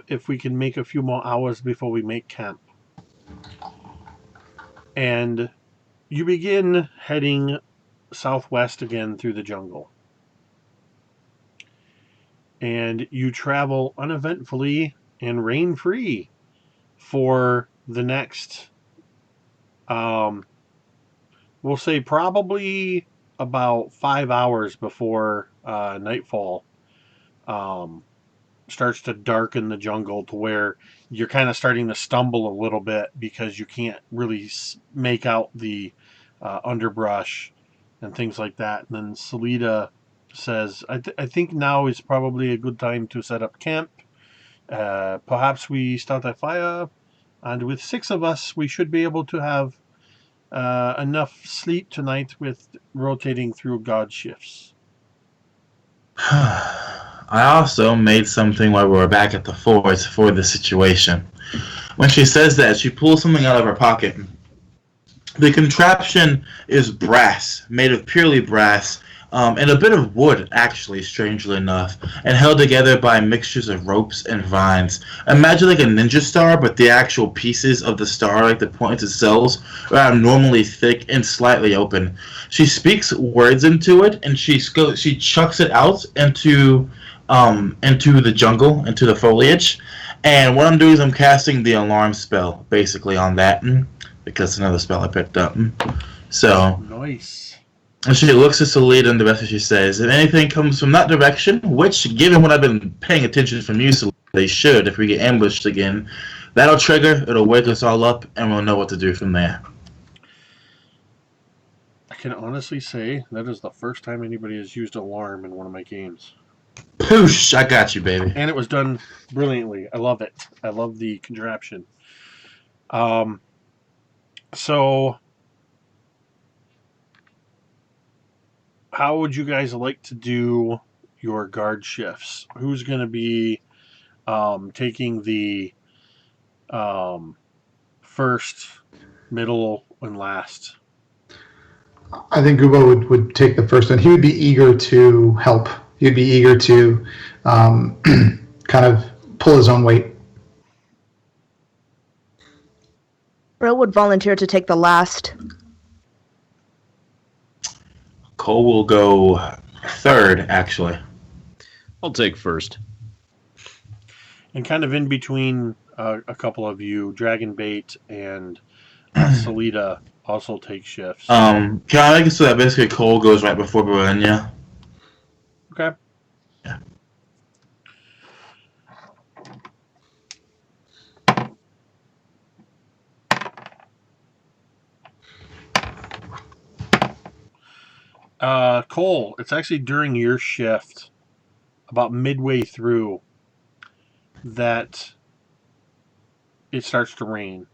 if we can make a few more hours before we make camp. And you begin heading southwest again through the jungle. And you travel uneventfully and rain-free for the next, we'll say probably about 5 hours before nightfall starts to darken the jungle to where you're kind of starting to stumble a little bit because you can't really make out the underbrush and things like that. And then Salida says, I think now is probably a good time to set up camp. Perhaps we start a fire, and with 6 of us, we should be able to have enough sleep tonight with rotating through guard shifts.
I also made something while we were back at the fort for the situation. When she says that, she pulls something out of her pocket. The contraption is brass, made of purely brass, and a bit of wood, actually, strangely enough, and held together by mixtures of ropes and vines. Imagine like a ninja star, but the actual pieces of the star, like the points itself, are abnormally thick and slightly open. She speaks words into it, and she chucks it out into the jungle, into the foliage. And what I'm doing is I'm casting the alarm spell, basically, on that, because it's another spell I picked up. So,
Nice.
and she looks at Salida and the rest of she says, if anything comes from that direction, which, given what I've been paying attention from you, Salida, they should, if we get ambushed again, that'll trigger, it'll wake us all up, and we'll know what to do from there.
I can honestly say that is the first time anybody has used alarm in one of my games.
Poosh! I got you, baby.
And it was done brilliantly. I love it. I love the contraption. So, how would you guys like to do your guard shifts? Who's going to be taking the first, middle, and last?
I think Ubo would take the first one. He would be eager to help. He'd be eager to kind of pull his own weight.
Brill would volunteer to take the last.
Cole will go third, actually.
I'll take first.
And kind of in between a couple of you, Dragonbait and Salida also take shifts.
Can I make it so that basically Cole goes right before Berenia?
Okay.
Yeah.
Cole, it's actually during your shift, about midway through, that it starts to rain.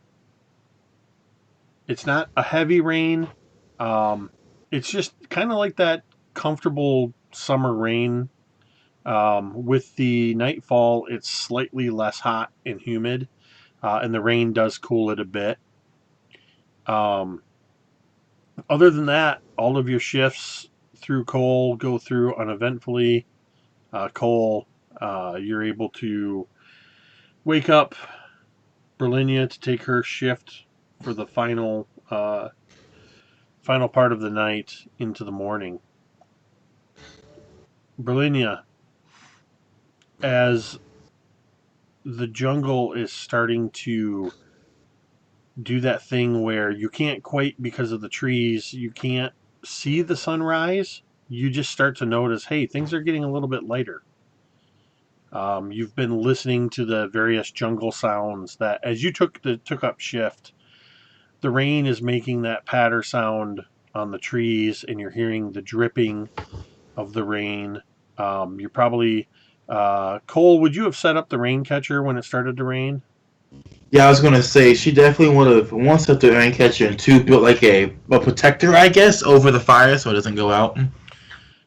It's not a heavy rain. It's just kind of like that comfortable summer rain. With the nightfall, it's slightly less hot and humid, and the rain does cool it a bit. Other than that, all of your shifts through Cole go through uneventfully. Cole, you're able to wake up Berlinia to take her shift for the final part of the night into the morning. Berlinia, as the jungle is starting to do that thing where you can't quite, because of the trees, you can't see the sunrise, you just start to notice, hey, things are getting a little bit lighter. You've been listening to the various jungle sounds that, as you took up shift, the rain is making that patter sound on the trees, and you're hearing the dripping of the rain. You're probably Cole, would you have set up the rain catcher when it started to rain?
Yeah, I was gonna say she definitely would have one set the rain catcher and two built like a protector, I guess, over the fire so it doesn't go out.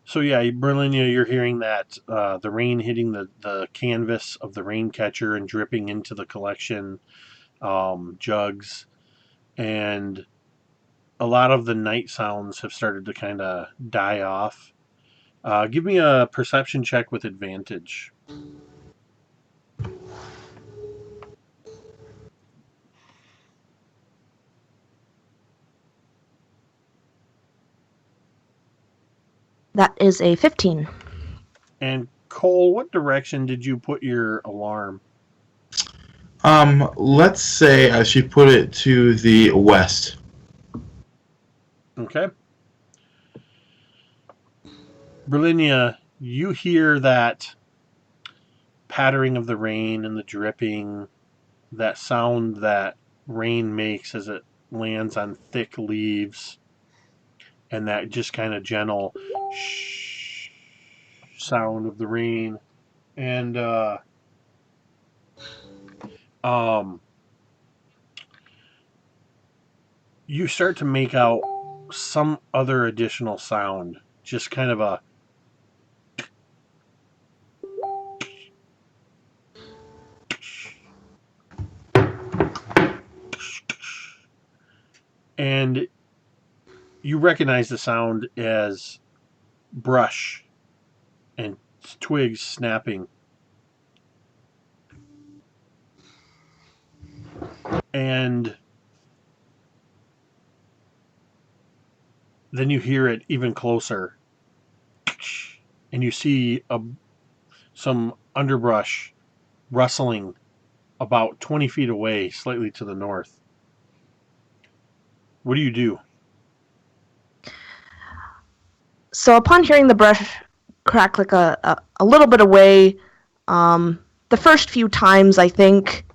So yeah, Berlinia, you're hearing that the rain hitting the canvas of the rain catcher and dripping into the collection jugs, and a lot of the night sounds have started to kind of die off. Give me a perception check with advantage.
That is a 15.
And Cole, what direction did you put your alarm?
Let's say I should put it to the west.
Okay. Berlinia, you hear that pattering of the rain and the dripping, that sound that rain makes as it lands on thick leaves, and that just kind of gentle shh sound of the rain. And you start to make out some other additional sound, just kind of a and you recognize the sound as brush and twigs snapping. And then you hear it even closer. And you see some underbrush rustling about 20 feet away, slightly to the north. What do you do?
So upon hearing the brush crack like a little bit away, the first few times I think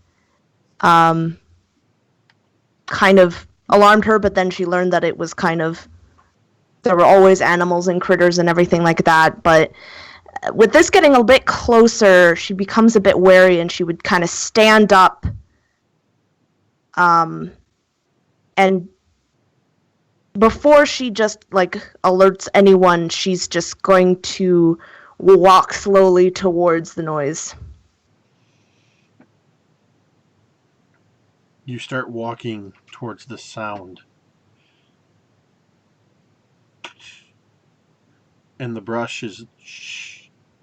kind of alarmed her, but then she learned that it was kind of, there were always animals and critters and everything like that. But with this getting a bit closer, she becomes a bit wary, and she would kind of stand up and before she just like alerts anyone, she's just going to walk slowly towards the noise.
You start walking towards the sound. And the brush is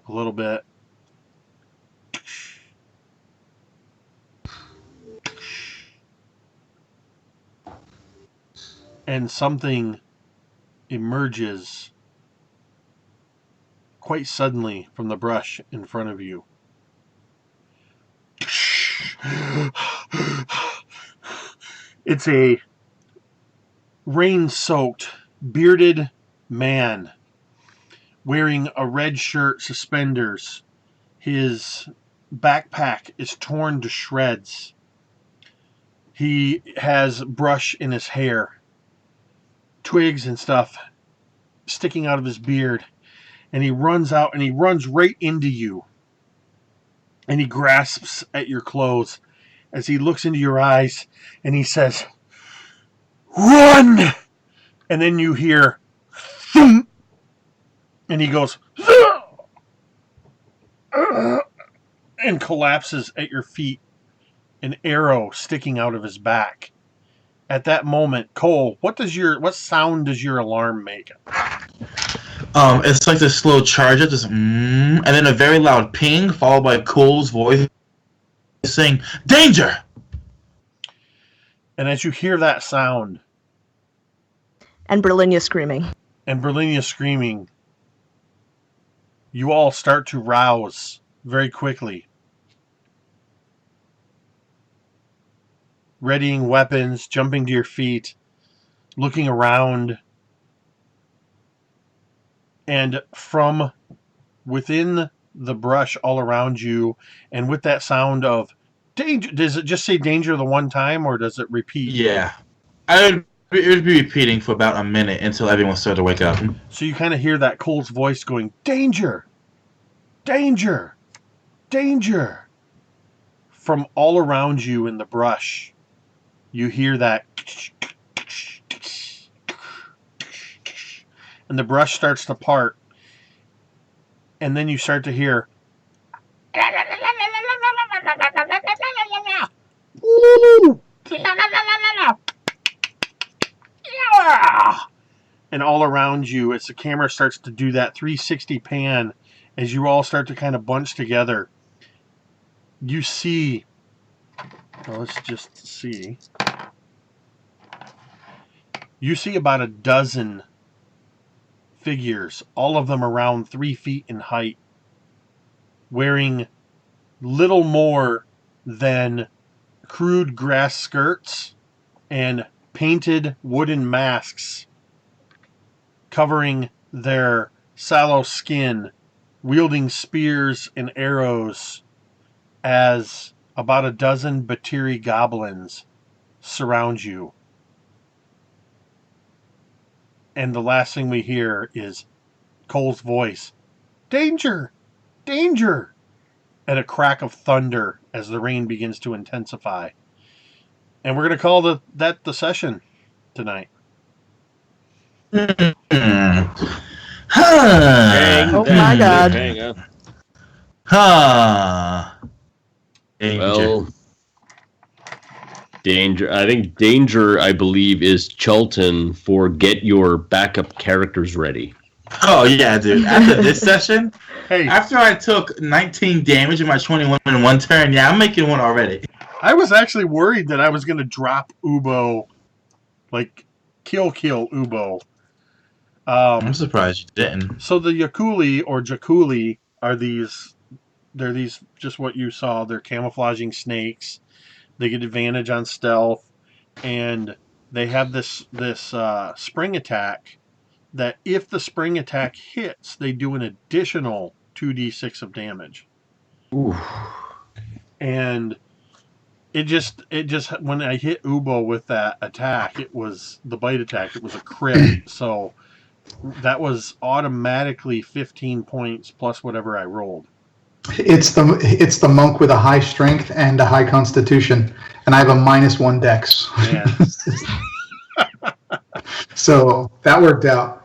a little bit. And something emerges quite suddenly from the brush in front of you. It's a rain-soaked, bearded man wearing a red shirt, suspenders. His backpack is torn to shreds. He has brush in his hair, twigs and stuff sticking out of his beard. And he runs out and he runs right into you. And he grasps at your clothes as he looks into your eyes and he says, "Run!" And then you hear thump, and he goes and collapses at your feet, an arrow sticking out of his back. At that moment, Cole, what sound does your alarm make?
It's like this slow charge up, just and then a very loud ping, followed by Cole's voice saying, "Danger!"
And as you hear that sound,
And Berlinia screaming.
you all start to rouse very quickly. Readying weapons, jumping to your feet, looking around. And from within the brush all around you, and with that sound of danger, does it just say danger the one time, or does it repeat?
Yeah. It would be repeating for about a minute until everyone started to wake up.
So you kind of hear that Cole's voice going, "Danger! Danger! Danger!" From all around you in the brush, you hear that, and the brush starts to part, and then you start to hear, and all around you as the camera starts to do that 360 pan as you all start to kind of bunch together. You see, well, let's just see. You see about a dozen figures, all of them around 3 feet in height, wearing little more than crude grass skirts and painted wooden masks covering their sallow skin, wielding spears and arrows as about a dozen Batiri goblins surround you. And the last thing we hear is Cole's voice. Danger! Danger! And a crack of thunder as the rain begins to intensify. And we're going to call that the session tonight.
Huh.
Oh my God.
Hang on.
Huh. Danger.
Well, danger. I think danger, I believe, is Chulton for get your backup characters ready.
Oh, yeah, dude. After this session,
Hey,
after I took 19 damage in my 21 in one turn, yeah, I'm making one already.
I was actually worried that I was going to drop Ubo, like kill Ubo.
I'm surprised you didn't.
So the Yakuli or Jakuli are they're these, just what you saw, they're camouflaging snakes. They get advantage on stealth, and they have this spring attack that if the spring attack hits, they do an additional 2d6 of damage.
Ooh.
And it just when I hit Ubo with that attack, it was the bite attack, it was a crit. So that was automatically 15 points plus whatever I rolled.
It's the monk with a high strength and a high constitution, and I have a -1 dex.
Man.
So that worked out.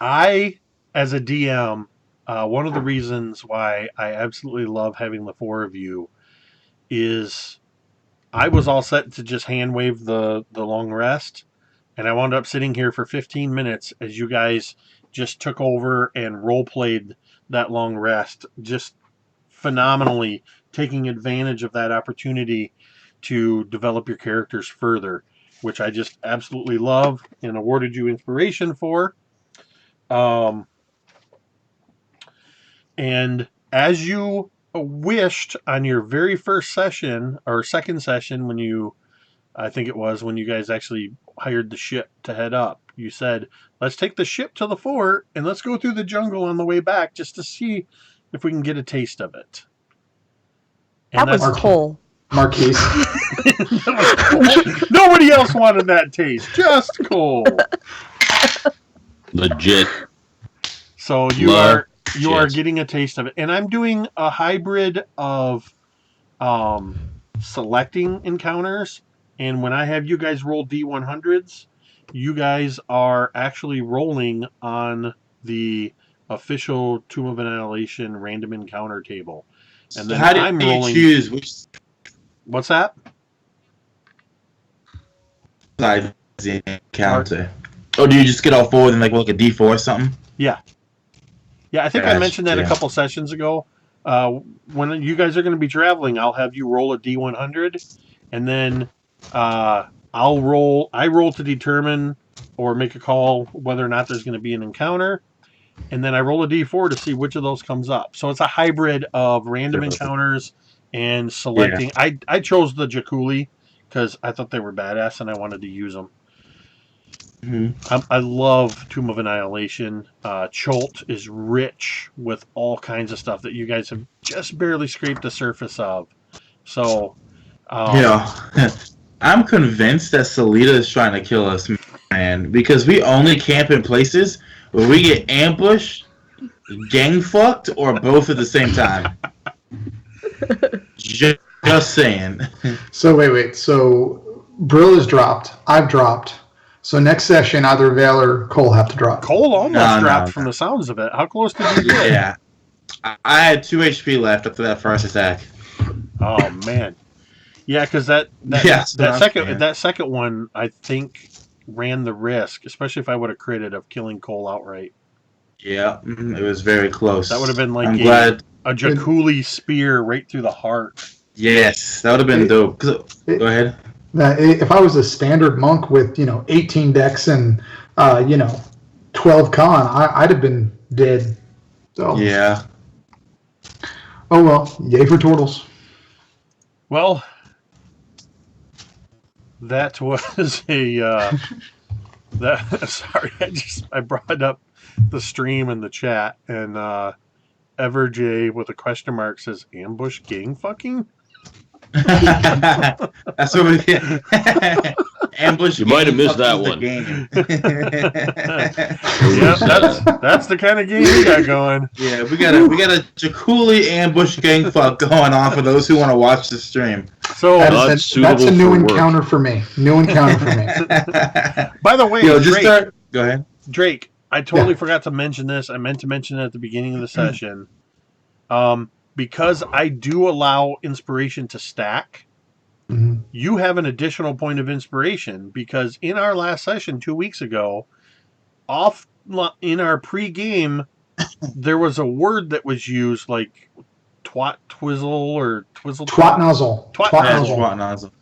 I, as a DM, one of the reasons why I absolutely love having the four of you is I was all set to just hand wave the long rest, and I wound up sitting here for 15 minutes as you guys just took over and role played that long rest, just phenomenally, taking advantage of that opportunity to develop your characters further, which I just absolutely love and awarded you inspiration for. And as you wished on your very first session or second session, when you, I think it was when you guys actually hired the ship to head up, you said, let's take the ship to the fort and let's go through the jungle on the way back just to see if we can get a taste of it. And
That was Cole.
Marquise.
that was Cole. Nobody else wanted that taste, just Cole.
Legit.
So you are getting a taste of it, and I'm doing a hybrid of selecting encounters. And when I have you guys roll D100s, you guys are actually rolling on the official Tomb of Annihilation random encounter table. And then
How do
I'm
you
rolling.
choose which
What's that?
side is the encounter? Or do you just get all four and like a D4 or something?
Yeah, I think I
Gotcha,
mentioned that a
yeah.
couple sessions ago. When you guys are going to be traveling, I'll have you roll a D100, and then I roll to determine or make a call whether or not there's going to be an encounter, and then I roll a D4 to see which of those comes up. So it's a hybrid of random encounters and selecting. Yeah. I chose the Jakuli because I thought they were badass and I wanted to use them. Mm-hmm. I love Tomb of Annihilation. Chult is rich with all kinds of stuff that you guys have just barely scraped the surface of. So,
yeah, I'm convinced that Salita is trying to kill us, man, because we only camp in places where we get ambushed, gang fucked, or both at the same time. Just saying.
So wait. So Brill is dropped. I've dropped. So next session, either Vale or Cole have to drop.
Cole almost dropped from the sounds of it. How close did you get?
Yeah. I had 2 HP left after that first attack.
Oh, man. Yeah, because that second one, I think, ran the risk, especially if I would have critted, of killing Cole outright.
Yeah, it was very close.
That would have been like a Jakuli spear right through the heart.
Yes, that would have been dope. Go ahead.
If I was a standard monk with 18 decks and 12 12 con, I'd have been dead. So.
Yeah.
Oh well, yay for turtles.
Well, that was a sorry, I brought up the stream in the chat, and EverJ with a question mark says ambush gang fucking.
That's what we get. Ambush.
You might have missed that one.
Yeah, that's the kind of game we got going.
Yeah, we got a Jakuli ambush gang fuck going on for those who want to watch the stream.
So
that's a new encounter for me. New encounter for me.
By the way,
Drake, go ahead.
Drake, I totally forgot to mention this. I meant to mention it at the beginning of the session. Because I do allow inspiration to stack, you have an additional point of inspiration, because in our last session 2 weeks ago, in our pre-game, there was a word that was used, like twat twizzle or twizzle
twat nozzle.
Twat nozzle.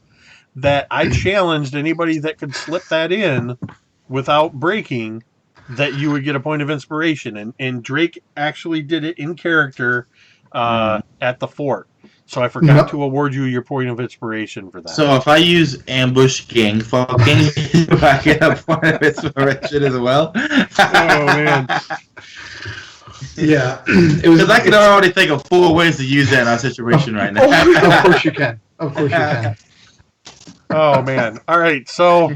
That I challenged anybody that could slip that in without breaking, that you would get a point of inspiration, and Drake actually did it in character at the fort. So I forgot to award you your point of inspiration for that.
So if I use ambush gang fucking, do I get a point of inspiration as well?
Oh man.
Yeah.
Because I can already think of 4 ways to use that in our situation right now.
Of course you can. Of course you can.
Oh man. All right. So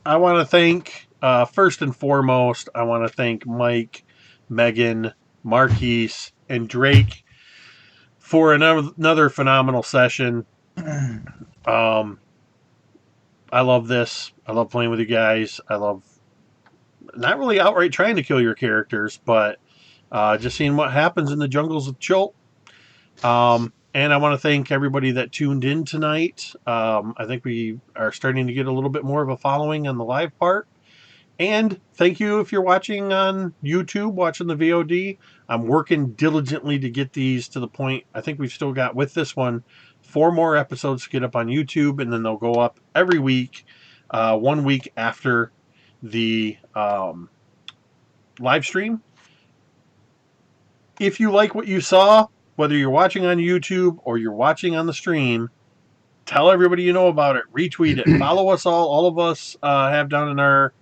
I want to thank, first and foremost, I want to thank Mike, Megan, Marquise, and Drake for another phenomenal session. I love this. I love playing with you guys. I love not really outright trying to kill your characters, but just seeing what happens in the jungles of Chult. And I want to thank everybody that tuned in tonight. I think we are starting to get a little bit more of a following on the live part. And thank you if you're watching on YouTube, watching the VOD. I'm working diligently to get these to the point. I think we've still got, with this one, 4 more episodes to get up on YouTube, and then they'll go up every week, 1 week after the live stream. If you like what you saw, whether you're watching on YouTube or you're watching on the stream, tell everybody you know about it. Retweet it. Follow us all. All of us have down in our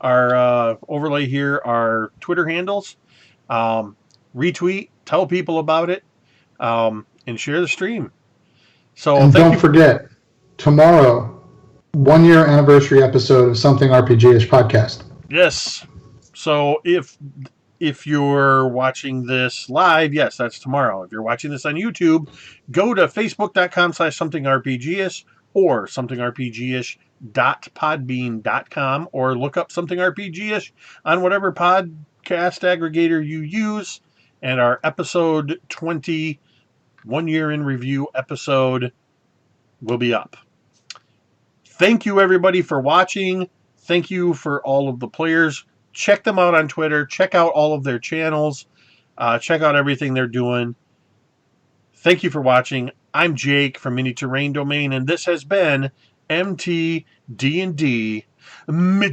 overlay here our Twitter handles. Retweet, tell people about it, and share the stream. So
and don't forget, tomorrow, 1-year anniversary episode of Something RPG-ish podcast.
Yes. So if you're watching this live, yes, that's tomorrow. If you're watching this on YouTube, go to facebook.com/somethingrpgish or somethingrpgish.podbean.com, or look up Something RPG-ish on whatever podcast aggregator you use, and our episode 20, 1 year in review episode, will be up. Thank you everybody for watching. Thank you for all of the players. Check them out on Twitter. Check out all of their channels. Check out everything they're doing. Thank you for watching. I'm Jake from Mini Terrain Domain, and this has been MTD&D. And